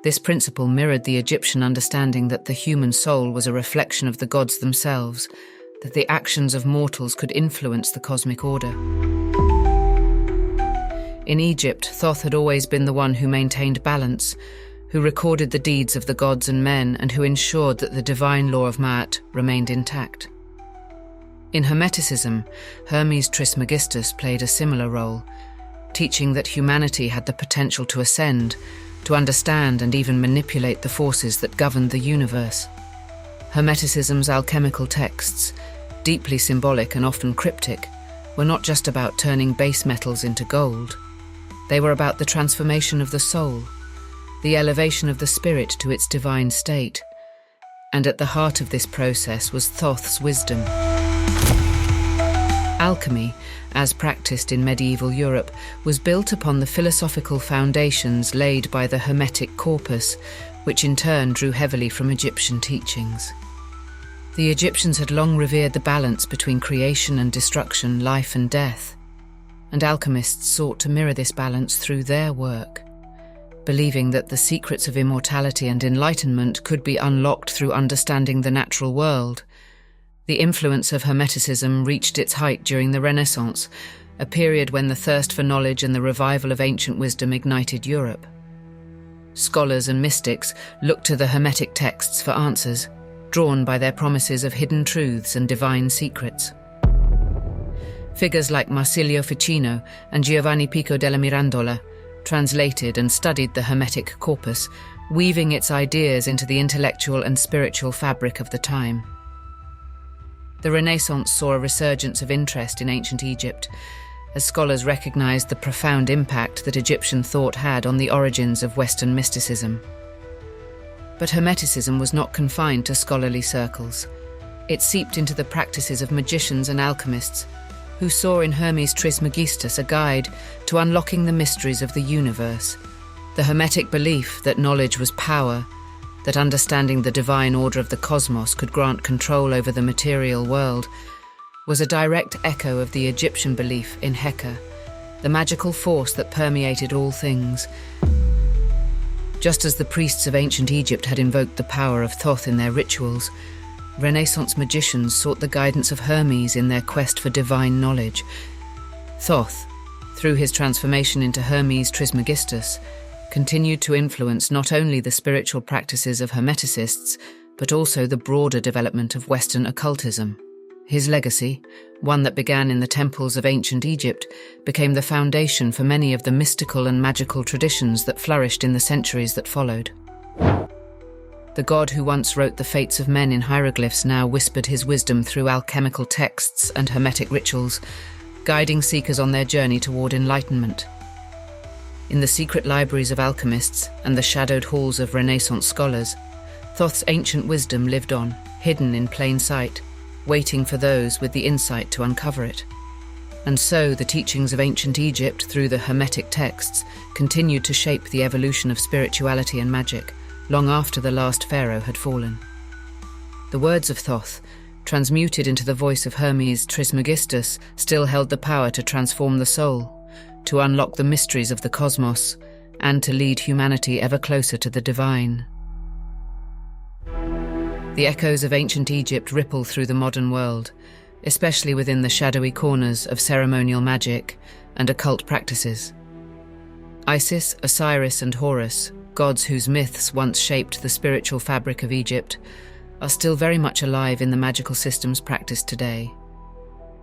Speaker 1: This principle mirrored the Egyptian understanding that the human soul was a reflection of the gods themselves, that the actions of mortals could influence the cosmic order. In Egypt, Thoth had always been the one who maintained balance, who recorded the deeds of the gods and men, and who ensured that the divine law of Ma'at remained intact. In Hermeticism, Hermes Trismegistus played a similar role, teaching that humanity had the potential to ascend, to understand and even manipulate the forces that governed the universe. Hermeticism's alchemical texts, deeply symbolic and often cryptic, were not just about turning base metals into gold. They were about the transformation of the soul, the elevation of the spirit to its divine state. And at the heart of this process was Thoth's wisdom. Alchemy, as practiced in medieval Europe, was built upon the philosophical foundations laid by the Hermetic corpus, which in turn drew heavily from Egyptian teachings. The Egyptians had long revered the balance between creation and destruction, life and death, and alchemists sought to mirror this balance through their work, believing that the secrets of immortality and enlightenment could be unlocked through understanding the natural world. The influence of Hermeticism reached its height during the Renaissance, a period when the thirst for knowledge and the revival of ancient wisdom ignited Europe. Scholars and mystics looked to the Hermetic texts for answers, drawn by their promises of hidden truths and divine secrets. Figures like Marsilio Ficino and Giovanni Pico della Mirandola translated and studied the Hermetic corpus, weaving its ideas into the intellectual and spiritual fabric of the time. The Renaissance saw a resurgence of interest in ancient Egypt, as scholars recognized the profound impact that Egyptian thought had on the origins of Western mysticism. But Hermeticism was not confined to scholarly circles. It seeped into the practices of magicians and alchemists, who saw in Hermes Trismegistus a guide to unlocking the mysteries of the universe. The Hermetic belief that knowledge was power, that understanding the divine order of the cosmos could grant control over the material world, was a direct echo of the Egyptian belief in Heka, the magical force that permeated all things. Just as the priests of ancient Egypt had invoked the power of Thoth in their rituals, Renaissance magicians sought the guidance of Hermes in their quest for divine knowledge. Thoth, through his transformation into Hermes Trismegistus, continued to influence not only the spiritual practices of Hermeticists, but also the broader development of Western occultism. His legacy, one that began in the temples of ancient Egypt, became the foundation for many of the mystical and magical traditions that flourished in the centuries that followed. The god who once wrote the fates of men in hieroglyphs now whispered his wisdom through alchemical texts and Hermetic rituals, guiding seekers on their journey toward enlightenment. In the secret libraries of alchemists and the shadowed halls of Renaissance scholars, Thoth's ancient wisdom lived on, hidden in plain sight, waiting for those with the insight to uncover it. And so the teachings of ancient Egypt through the Hermetic texts continued to shape the evolution of spirituality and magic, long after the last pharaoh had fallen. The words of Thoth, transmuted into the voice of Hermes Trismegistus, still held the power to transform the soul, to unlock the mysteries of the cosmos, and to lead humanity ever closer to the divine. The echoes of ancient Egypt ripple through the modern world, especially within the shadowy corners of ceremonial magic and occult practices. Isis, Osiris, and Horus, gods whose myths once shaped the spiritual fabric of Egypt, are still very much alive in the magical systems practiced today.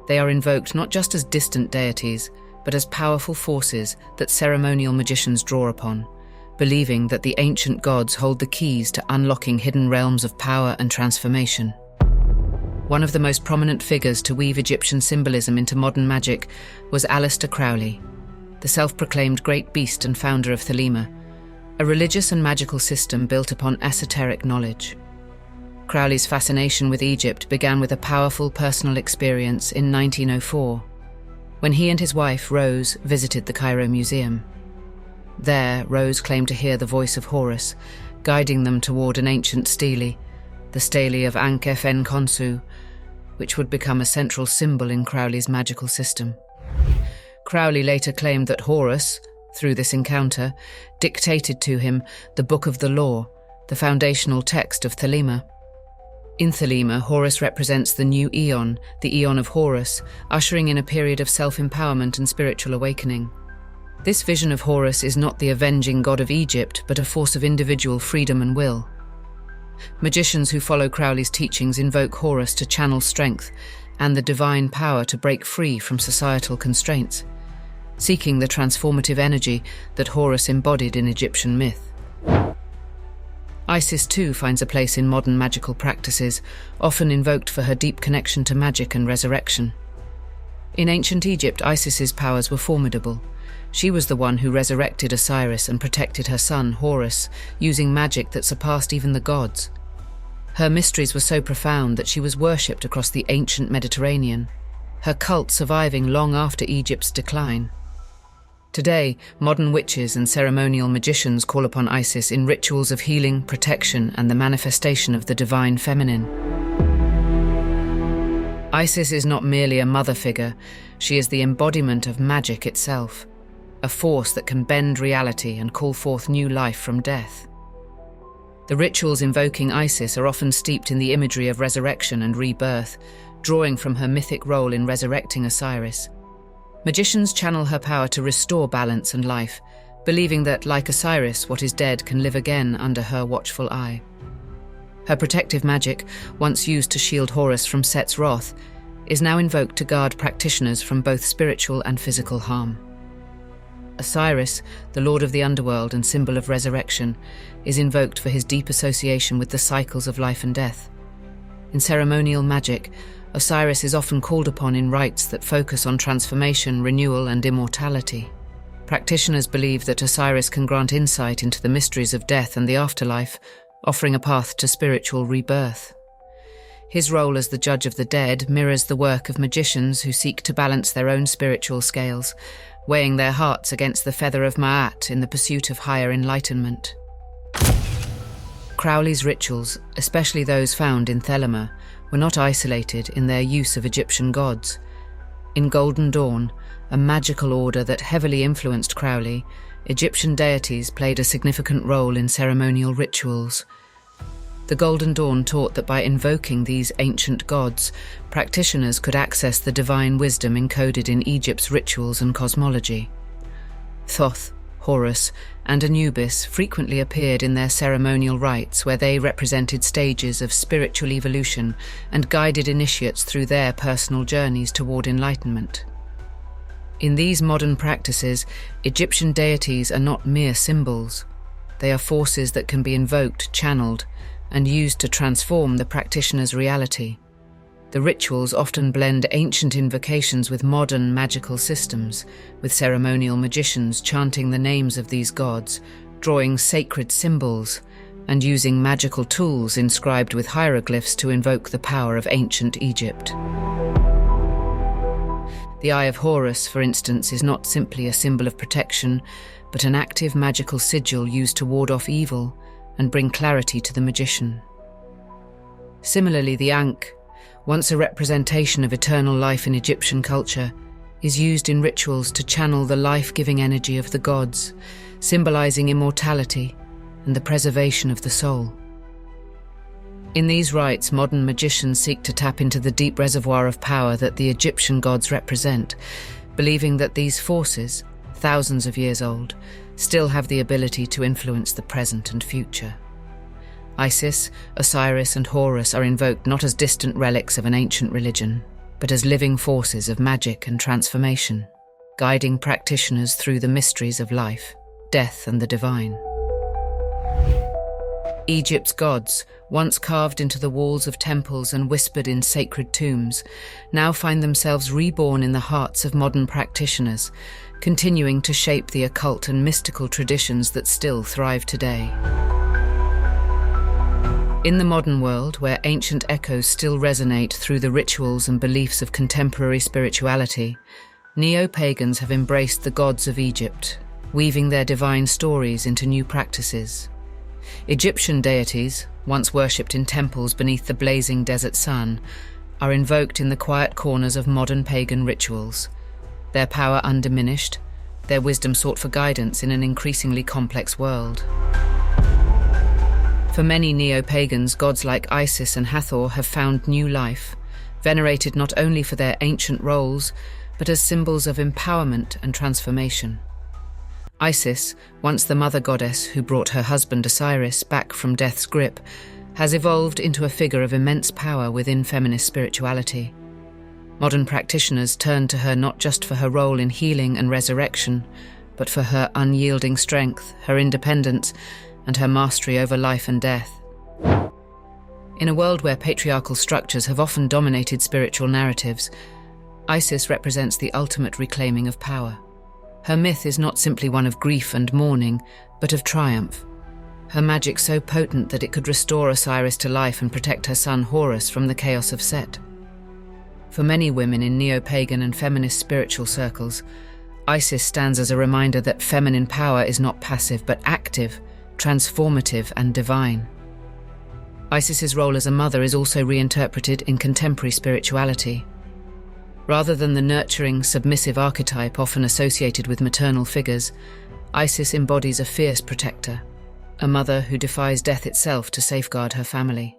Speaker 1: They are invoked not just as distant deities, but as powerful forces that ceremonial magicians draw upon, believing that the ancient gods hold the keys to unlocking hidden realms of power and transformation. One of the most prominent figures to weave Egyptian symbolism into modern magic was Aleister Crowley, the self-proclaimed great beast and founder of Thelema, a religious and magical system built upon esoteric knowledge. Crowley's fascination with Egypt began with a powerful personal experience in 1904, when he and his wife, Rose, visited the Cairo Museum. There, Rose claimed to hear the voice of Horus, guiding them toward an ancient stele, the stele of Ankh-Khonsu, which would become a central symbol in Crowley's magical system. Crowley later claimed that Horus, through this encounter, dictated to him the Book of the Law, the foundational text of Thelema. In Thelema, Horus represents the new Aeon, the Aeon of Horus, ushering in a period of self-empowerment and spiritual awakening. This vision of Horus is not the avenging god of Egypt, but a force of individual freedom and will. Magicians who follow Crowley's teachings invoke Horus to channel strength and the divine power to break free from societal constraints, seeking the transformative energy that Horus embodied in Egyptian myth. Isis too finds a place in modern magical practices, often invoked for her deep connection to magic and resurrection. In ancient Egypt, Isis's powers were formidable. She was the one who resurrected Osiris and protected her son, Horus, using magic that surpassed even the gods. Her mysteries were so profound that she was worshipped across the ancient Mediterranean, her cult surviving long after Egypt's decline. Today, modern witches and ceremonial magicians call upon Isis in rituals of healing, protection, and the manifestation of the divine feminine. Isis is not merely a mother figure, she is the embodiment of magic itself, a force that can bend reality and call forth new life from death. The rituals invoking Isis are often steeped in the imagery of resurrection and rebirth, drawing from her mythic role in resurrecting Osiris. Magicians channel her power to restore balance and life, believing that, like Osiris, what is dead can live again under her watchful eye. Her protective magic, once used to shield Horus from Set's wrath, is now invoked to guard practitioners from both spiritual and physical harm. Osiris, the lord of the underworld and symbol of resurrection, is invoked for his deep association with the cycles of life and death. In ceremonial magic, Osiris is often called upon in rites that focus on transformation, renewal, and immortality. Practitioners believe that Osiris can grant insight into the mysteries of death and the afterlife, offering a path to spiritual rebirth. His role as the judge of the dead mirrors the work of magicians who seek to balance their own spiritual scales, weighing their hearts against the feather of Ma'at in the pursuit of higher enlightenment. Crowley's rituals, especially those found in Thelema, were not isolated in their use of Egyptian gods. In Golden Dawn, a magical order that heavily influenced Crowley, Egyptian deities played a significant role in ceremonial rituals. The Golden Dawn taught that by invoking these ancient gods, practitioners could access the divine wisdom encoded in Egypt's rituals and cosmology. Thoth, Horus, and Anubis frequently appeared in their ceremonial rites where they represented stages of spiritual evolution and guided initiates through their personal journeys toward enlightenment. In these modern practices, Egyptian deities are not mere symbols. They are forces that can be invoked, channeled, and used to transform the practitioner's reality. The rituals often blend ancient invocations with modern magical systems, with ceremonial magicians chanting the names of these gods, drawing sacred symbols, and using magical tools inscribed with hieroglyphs to invoke the power of ancient Egypt. The Eye of Horus, for instance, is not simply a symbol of protection, but an active magical sigil used to ward off evil and bring clarity to the magician. Similarly, the Ankh, once a representation of eternal life in Egyptian culture, is used in rituals to channel the life-giving energy of the gods, symbolizing immortality and the preservation of the soul. In these rites, modern magicians seek to tap into the deep reservoir of power that the Egyptian gods represent, believing that these forces, thousands of years old, still have the ability to influence the present and future. Isis, Osiris, and Horus are invoked not as distant relics of an ancient religion, but as living forces of magic and transformation, guiding practitioners through the mysteries of life, death, and the divine. Egypt's gods, once carved into the walls of temples and whispered in sacred tombs, now find themselves reborn in the hearts of modern practitioners, continuing to shape the occult and mystical traditions that still thrive today. In the modern world, where ancient echoes still resonate through the rituals and beliefs of contemporary spirituality, neo-pagans have embraced the gods of Egypt, weaving their divine stories into new practices. Egyptian deities, once worshipped in temples beneath the blazing desert sun, are invoked in the quiet corners of modern pagan rituals, their power undiminished, their wisdom sought for guidance in an increasingly complex world. For many neo-pagans, gods like Isis and Hathor have found new life, venerated not only for their ancient roles, but as symbols of empowerment and transformation. Isis, once the mother goddess who brought her husband Osiris back from death's grip, has evolved into a figure of immense power within feminist spirituality. Modern practitioners turn to her not just for her role in healing and resurrection, but for her unyielding strength, her independence, and her mastery over life and death. In a world where patriarchal structures have often dominated spiritual narratives, Isis represents the ultimate reclaiming of power. Her myth is not simply one of grief and mourning, but of triumph. Her magic so potent that it could restore Osiris to life and protect her son Horus from the chaos of Set. For many women in neo-pagan and feminist spiritual circles, Isis stands as a reminder that feminine power is not passive but active, transformative, and divine. Isis's role as a mother is also reinterpreted in contemporary spirituality. Rather than the nurturing, submissive archetype often associated with maternal figures, Isis embodies a fierce protector, a mother who defies death itself to safeguard her family.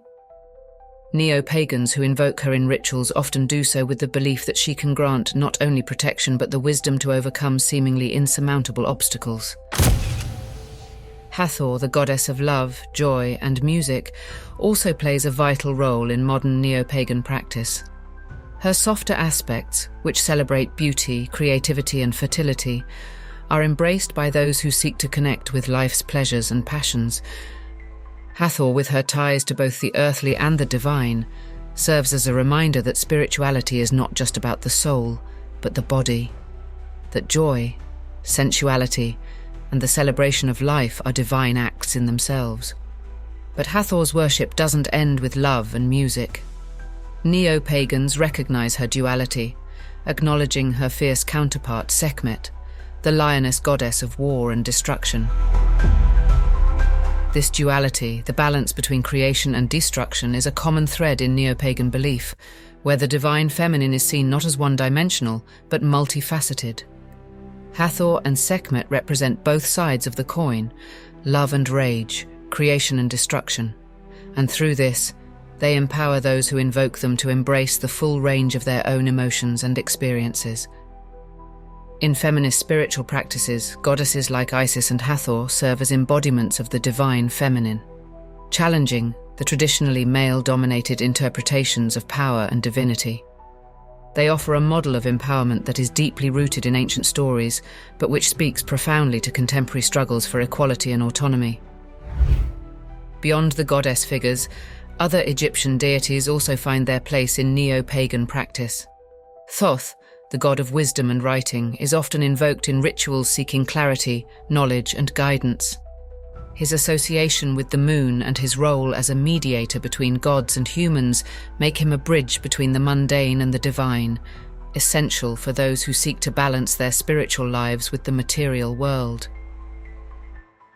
Speaker 1: Neo-pagans who invoke her in rituals often do so with the belief that she can grant not only protection but the wisdom to overcome seemingly insurmountable obstacles. Hathor, the goddess of love, joy, and music, also plays a vital role in modern neo-pagan practice. Her softer aspects, which celebrate beauty, creativity, and fertility, are embraced by those who seek to connect with life's pleasures and passions. Hathor, with her ties to both the earthly and the divine, serves as a reminder that spirituality is not just about the soul, but the body, that joy, sensuality, and the celebration of life are divine acts in themselves. But Hathor's worship doesn't end with love and music. Neo-pagans recognize her duality, acknowledging her fierce counterpart Sekhmet, the lioness goddess of war and destruction. This duality, the balance between creation and destruction, is a common thread in neo-pagan belief, where the divine feminine is seen not as one-dimensional, but multifaceted. Hathor and Sekhmet represent both sides of the coin, love and rage, creation and destruction, and through this, they empower those who invoke them to embrace the full range of their own emotions and experiences. In feminist spiritual practices, goddesses like Isis and Hathor serve as embodiments of the divine feminine, challenging the traditionally male-dominated interpretations of power and divinity. They offer a model of empowerment that is deeply rooted in ancient stories, but which speaks profoundly to contemporary struggles for equality and autonomy. Beyond the goddess figures, Other Egyptian deities also find their place in neo-pagan practice. Thoth, the god of wisdom and writing, is often invoked in rituals seeking clarity, knowledge, and guidance. His association with the moon and his role as a mediator between gods and humans make him a bridge between the mundane and the divine, essential for those who seek to balance their spiritual lives with the material world.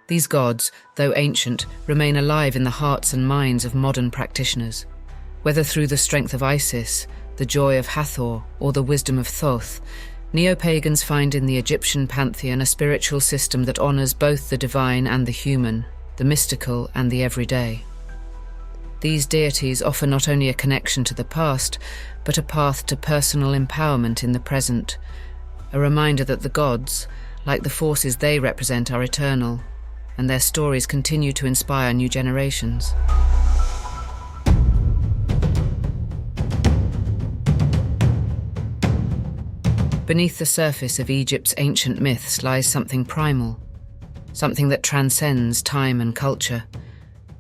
Speaker 1: These gods, though ancient, remain alive in the hearts and minds of modern practitioners. Whether through the strength of Isis, the joy of Hathor, or the wisdom of Thoth, neo-pagans find in the Egyptian pantheon a spiritual system that honors both the divine and the human, the mystical and the everyday. These deities offer not only a connection to the past, but a path to personal empowerment in the present, a reminder that the gods, like the forces they represent, are eternal, and their stories continue to inspire new generations. Beneath the surface of Egypt's ancient myths lies something primal, something that transcends time and culture,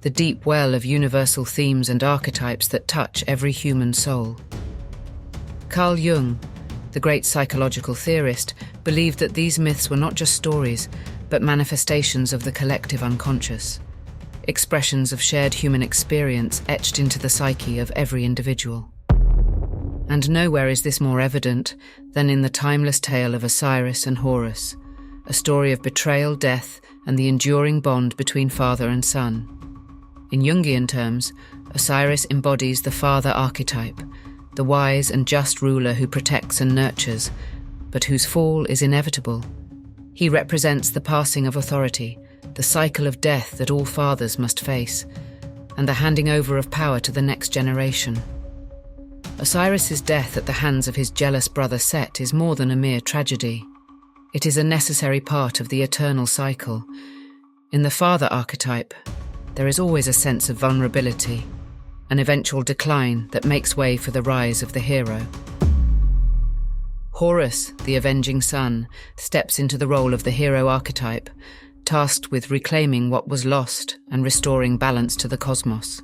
Speaker 1: the deep well of universal themes and archetypes that touch every human soul. Carl Jung, the great psychological theorist, believed that these myths were not just stories, but manifestations of the collective unconscious, expressions of shared human experience etched into the psyche of every individual. And nowhere is this more evident than in the timeless tale of Osiris and Horus, a story of betrayal, death, and the enduring bond between father and son. In Jungian terms, Osiris embodies the father archetype, the wise and just ruler who protects and nurtures, but whose fall is inevitable. He represents the passing of authority, the cycle of death that all fathers must face, and the handing over of power to the next generation. Osiris's death at the hands of his jealous brother Set is more than a mere tragedy. It is a necessary part of the eternal cycle. In the father archetype, there is always a sense of vulnerability, an eventual decline that makes way for the rise of the hero. Horus, the avenging son, steps into the role of the hero archetype, tasked with reclaiming what was lost and restoring balance to the cosmos.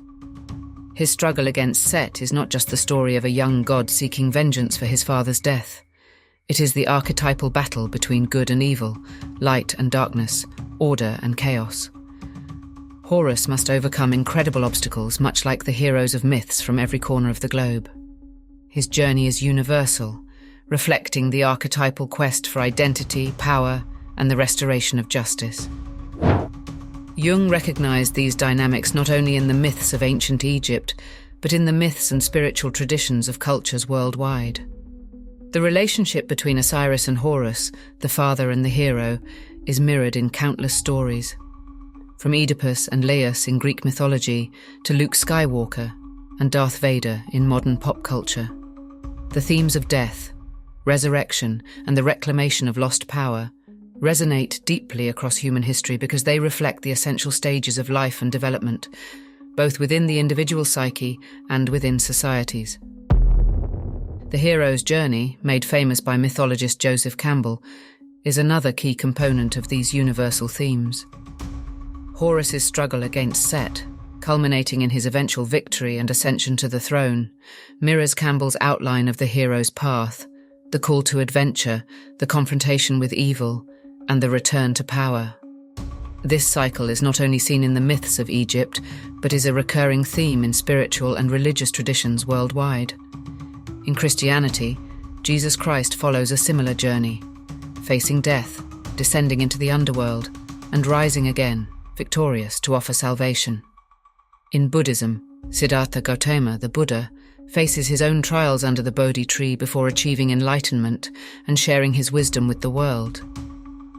Speaker 1: His struggle against Set is not just the story of a young god seeking vengeance for his father's death. It is the archetypal battle between good and evil, light and darkness, order and chaos. Horus must overcome incredible obstacles, much like the heroes of myths from every corner of the globe. His journey is universal, reflecting the archetypal quest for identity, power, and the restoration of justice. Jung recognized these dynamics not only in the myths of ancient Egypt, but in the myths and spiritual traditions of cultures worldwide. The relationship between Osiris and Horus, the father and the hero, is mirrored in countless stories. From Oedipus and Laius in Greek mythology to Luke Skywalker and Darth Vader in modern pop culture. The themes of death, resurrection, and the reclamation of lost power resonate deeply across human history because they reflect the essential stages of life and development, both within the individual psyche and within societies. The hero's journey, made famous by mythologist Joseph Campbell, is another key component of these universal themes. Horus's struggle against Set, culminating in his eventual victory and ascension to the throne, mirrors Campbell's outline of the hero's path, the call to adventure, the confrontation with evil, and the return to power. This cycle is not only seen in the myths of Egypt, but is a recurring theme in spiritual and religious traditions worldwide. In Christianity, Jesus Christ follows a similar journey, facing death, descending into the underworld, and rising again, victorious to offer salvation. In Buddhism, Siddhartha Gautama, the Buddha, faces his own trials under the Bodhi tree before achieving enlightenment and sharing his wisdom with the world.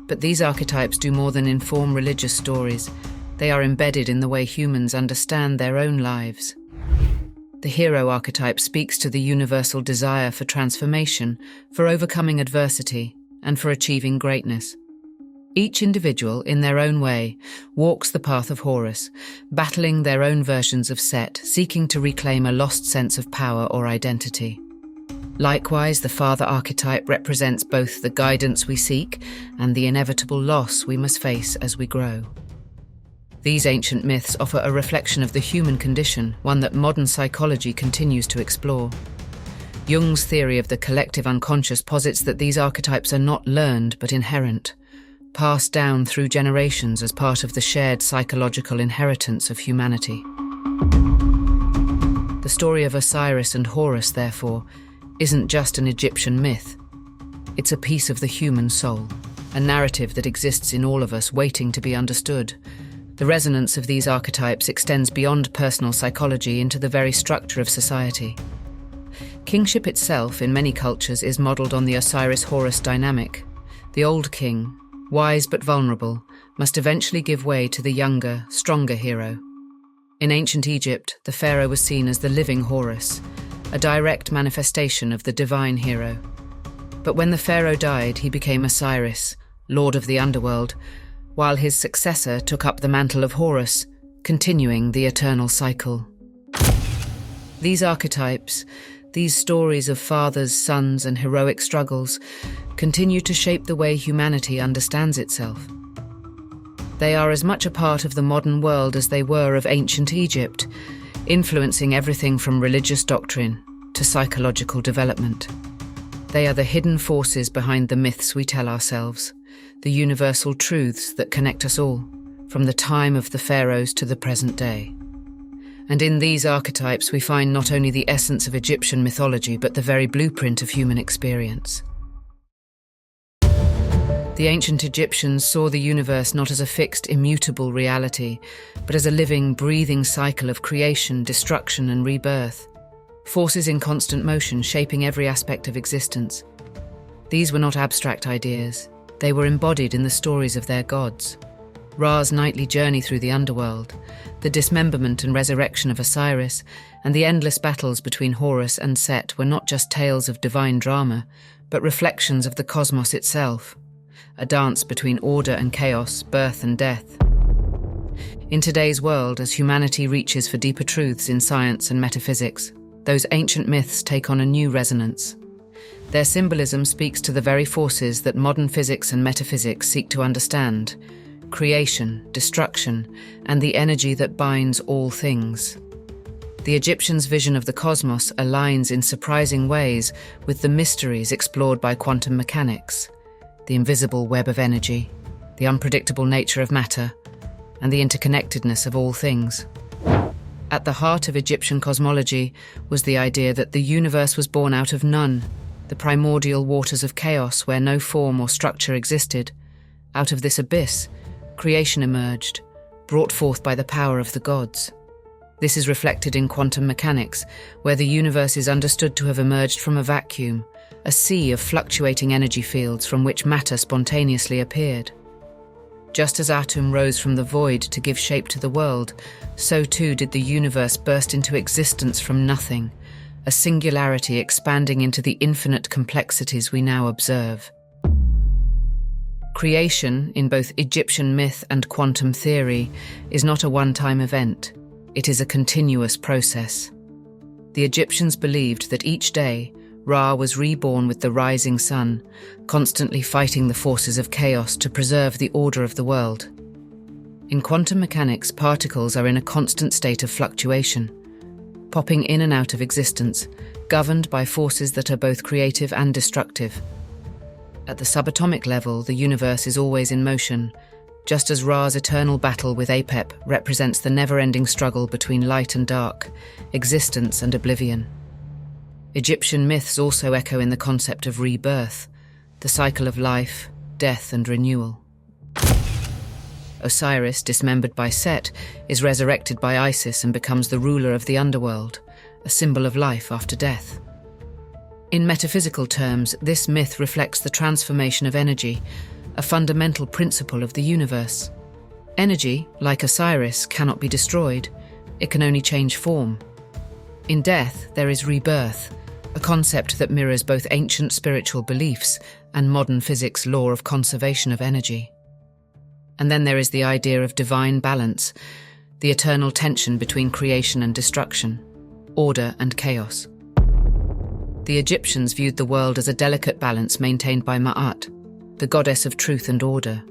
Speaker 1: But these archetypes do more than inform religious stories. They are embedded in the way humans understand their own lives. The hero archetype speaks to the universal desire for transformation, for overcoming adversity, and for achieving greatness. Each individual, in their own way, walks the path of Horus, battling their own versions of Set, seeking to reclaim a lost sense of power or identity. Likewise, the father archetype represents both the guidance we seek and the inevitable loss we must face as we grow. These ancient myths offer a reflection of the human condition, one that modern psychology continues to explore. Jung's theory of the collective unconscious posits that these archetypes are not learned but inherent, passed down through generations as part of the shared psychological inheritance of humanity. The story of Osiris and Horus, therefore, isn't just an Egyptian myth. It's a piece of the human soul, a narrative that exists in all of us waiting to be understood. The resonance of these archetypes extends beyond personal psychology into the very structure of society. Kingship itself, in many cultures, is modelled on the Osiris-Horus dynamic. The old king, wise but vulnerable, must eventually give way to the younger, stronger hero. In ancient Egypt, the pharaoh was seen as the living Horus, a direct manifestation of the divine hero. But when the pharaoh died, he became Osiris, lord of the underworld, while his successor took up the mantle of Horus, continuing the eternal cycle. These archetypes, these stories of fathers, sons, and heroic struggles, continue to shape the way humanity understands itself. They are as much a part of the modern world as they were of ancient Egypt, influencing everything from religious doctrine to psychological development. They are the hidden forces behind the myths we tell ourselves, the universal truths that connect us all, from the time of the pharaohs to the present day. And in these archetypes we find not only the essence of Egyptian mythology, but the very blueprint of human experience. The ancient Egyptians saw the universe not as a fixed, immutable reality, but as a living, breathing cycle of creation, destruction, and rebirth, forces in constant motion shaping every aspect of existence. These were not abstract ideas. They were embodied in the stories of their gods. Ra's nightly journey through the underworld, the dismemberment and resurrection of Osiris, and the endless battles between Horus and Set were not just tales of divine drama, but reflections of the cosmos itself, a dance between order and chaos, birth and death. In today's world, as humanity reaches for deeper truths in science and metaphysics, those ancient myths take on a new resonance. Their symbolism speaks to the very forces that modern physics and metaphysics seek to understand: creation, destruction, and the energy that binds all things. The Egyptians' vision of the cosmos aligns in surprising ways with the mysteries explored by quantum mechanics, the invisible web of energy, the unpredictable nature of matter, and the interconnectedness of all things. At the heart of Egyptian cosmology was the idea that the universe was born out of none, the primordial waters of chaos where no form or structure existed. Out of this abyss, creation emerged, brought forth by the power of the gods. This is reflected in quantum mechanics, where the universe is understood to have emerged from a vacuum, a sea of fluctuating energy fields from which matter spontaneously appeared. Just as Atum rose from the void to give shape to the world, so too did the universe burst into existence from nothing, a singularity expanding into the infinite complexities we now observe. Creation, in both Egyptian myth and quantum theory, is not a one-time event. It is a continuous process. The Egyptians believed that each day, Ra was reborn with the rising sun, constantly fighting the forces of chaos to preserve the order of the world. In quantum mechanics, particles are in a constant state of fluctuation, popping in and out of existence, governed by forces that are both creative and destructive. At the subatomic level, the universe is always in motion, just as Ra's eternal battle with Apep represents the never-ending struggle between light and dark, existence and oblivion. Egyptian myths also echo in the concept of rebirth, the cycle of life, death, and renewal. Osiris, dismembered by Set, is resurrected by Isis and becomes the ruler of the underworld, a symbol of life after death. In metaphysical terms, this myth reflects the transformation of energy, a fundamental principle of the universe. Energy, like Osiris, cannot be destroyed. It can only change form. In death, there is rebirth, a concept that mirrors both ancient spiritual beliefs and modern physics' law of conservation of energy. And then there is the idea of divine balance, the eternal tension between creation and destruction, order and chaos. The Egyptians viewed the world as a delicate balance maintained by Ma'at, the goddess of truth and order.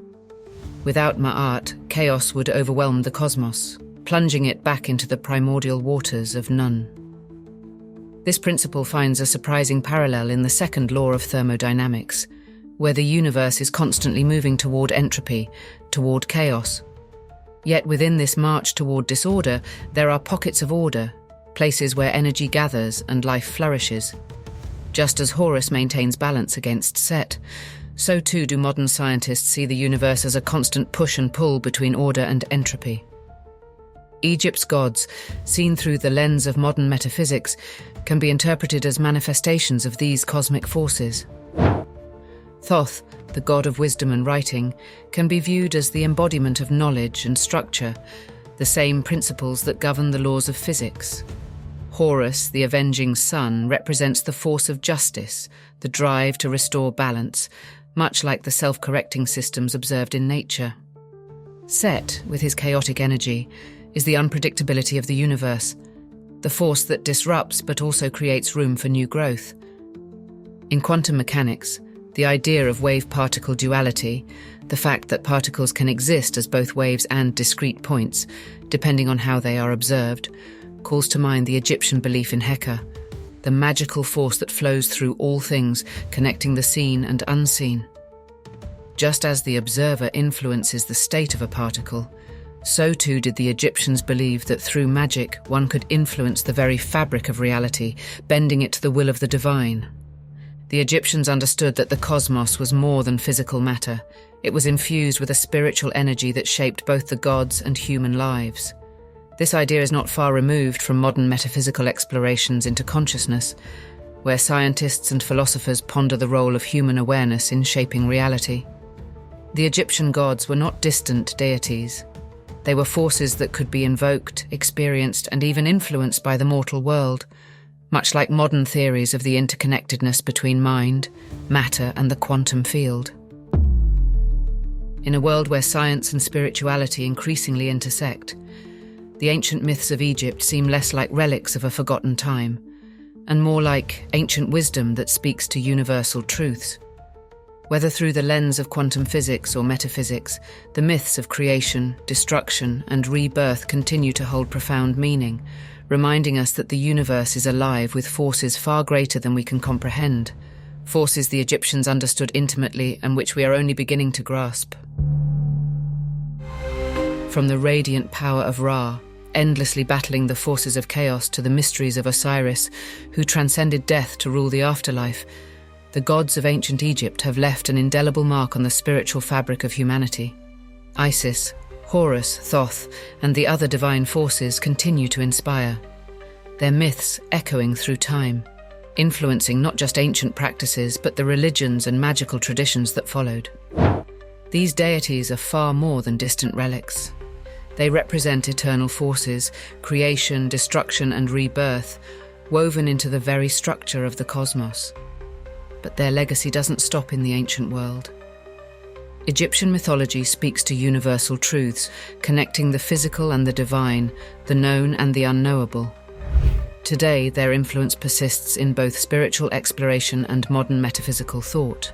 Speaker 1: Without Ma'at, chaos would overwhelm the cosmos, plunging it back into the primordial waters of none. This principle finds a surprising parallel in the second law of thermodynamics, where the universe is constantly moving toward entropy, toward chaos. Yet within this march toward disorder, there are pockets of order, places where energy gathers and life flourishes. Just as Horus maintains balance against Set, so too do modern scientists see the universe as a constant push and pull between order and entropy. Egypt's gods, seen through the lens of modern metaphysics, can be interpreted as manifestations of these cosmic forces. Thoth, the god of wisdom and writing, can be viewed as the embodiment of knowledge and structure, the same principles that govern the laws of physics. Horus, the avenging sun, represents the force of justice, the drive to restore balance, much like the self-correcting systems observed in nature. Set, with his chaotic energy, is the unpredictability of the universe, the force that disrupts but also creates room for new growth. In quantum mechanics, the idea of wave-particle duality, the fact that particles can exist as both waves and discrete points, depending on how they are observed, calls to mind the Egyptian belief in Heka, the magical force that flows through all things, connecting the seen and unseen. Just as the observer influences the state of a particle, so too did the Egyptians believe that through magic one could influence the very fabric of reality, bending it to the will of the divine. The Egyptians understood that the cosmos was more than physical matter. It was infused with a spiritual energy that shaped both the gods' and human lives. This idea is not far removed from modern metaphysical explorations into consciousness, where scientists and philosophers ponder the role of human awareness in shaping reality. The Egyptian gods were not distant deities. They were forces that could be invoked, experienced, and even influenced by the mortal world, much like modern theories of the interconnectedness between mind, matter, and the quantum field. In a world where science and spirituality increasingly intersect, the ancient myths of Egypt seem less like relics of a forgotten time, and more like ancient wisdom that speaks to universal truths. Whether through the lens of quantum physics or metaphysics, the myths of creation, destruction, and rebirth continue to hold profound meaning, reminding us that the universe is alive with forces far greater than we can comprehend, forces the Egyptians understood intimately and which we are only beginning to grasp. From the radiant power of Ra, endlessly battling the forces of chaos, to the mysteries of Osiris, who transcended death to rule the afterlife, the gods of ancient Egypt have left an indelible mark on the spiritual fabric of humanity. Isis, Horus, Thoth, and the other divine forces continue to inspire, their myths echoing through time, influencing not just ancient practices but the religions and magical traditions that followed. These deities are far more than distant relics. They represent eternal forces, creation, destruction, and rebirth, woven into the very structure of the cosmos. But their legacy doesn't stop in the ancient world. Egyptian mythology speaks to universal truths, connecting the physical and the divine, the known and the unknowable. Today, their influence persists in both spiritual exploration and modern metaphysical thought,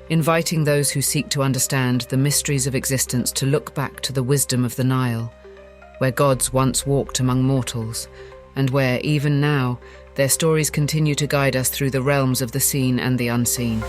Speaker 1: inviting those who seek to understand the mysteries of existence to look back to the wisdom of the Nile, where gods once walked among mortals, and where, even now, their stories continue to guide us through the realms of the seen and the unseen.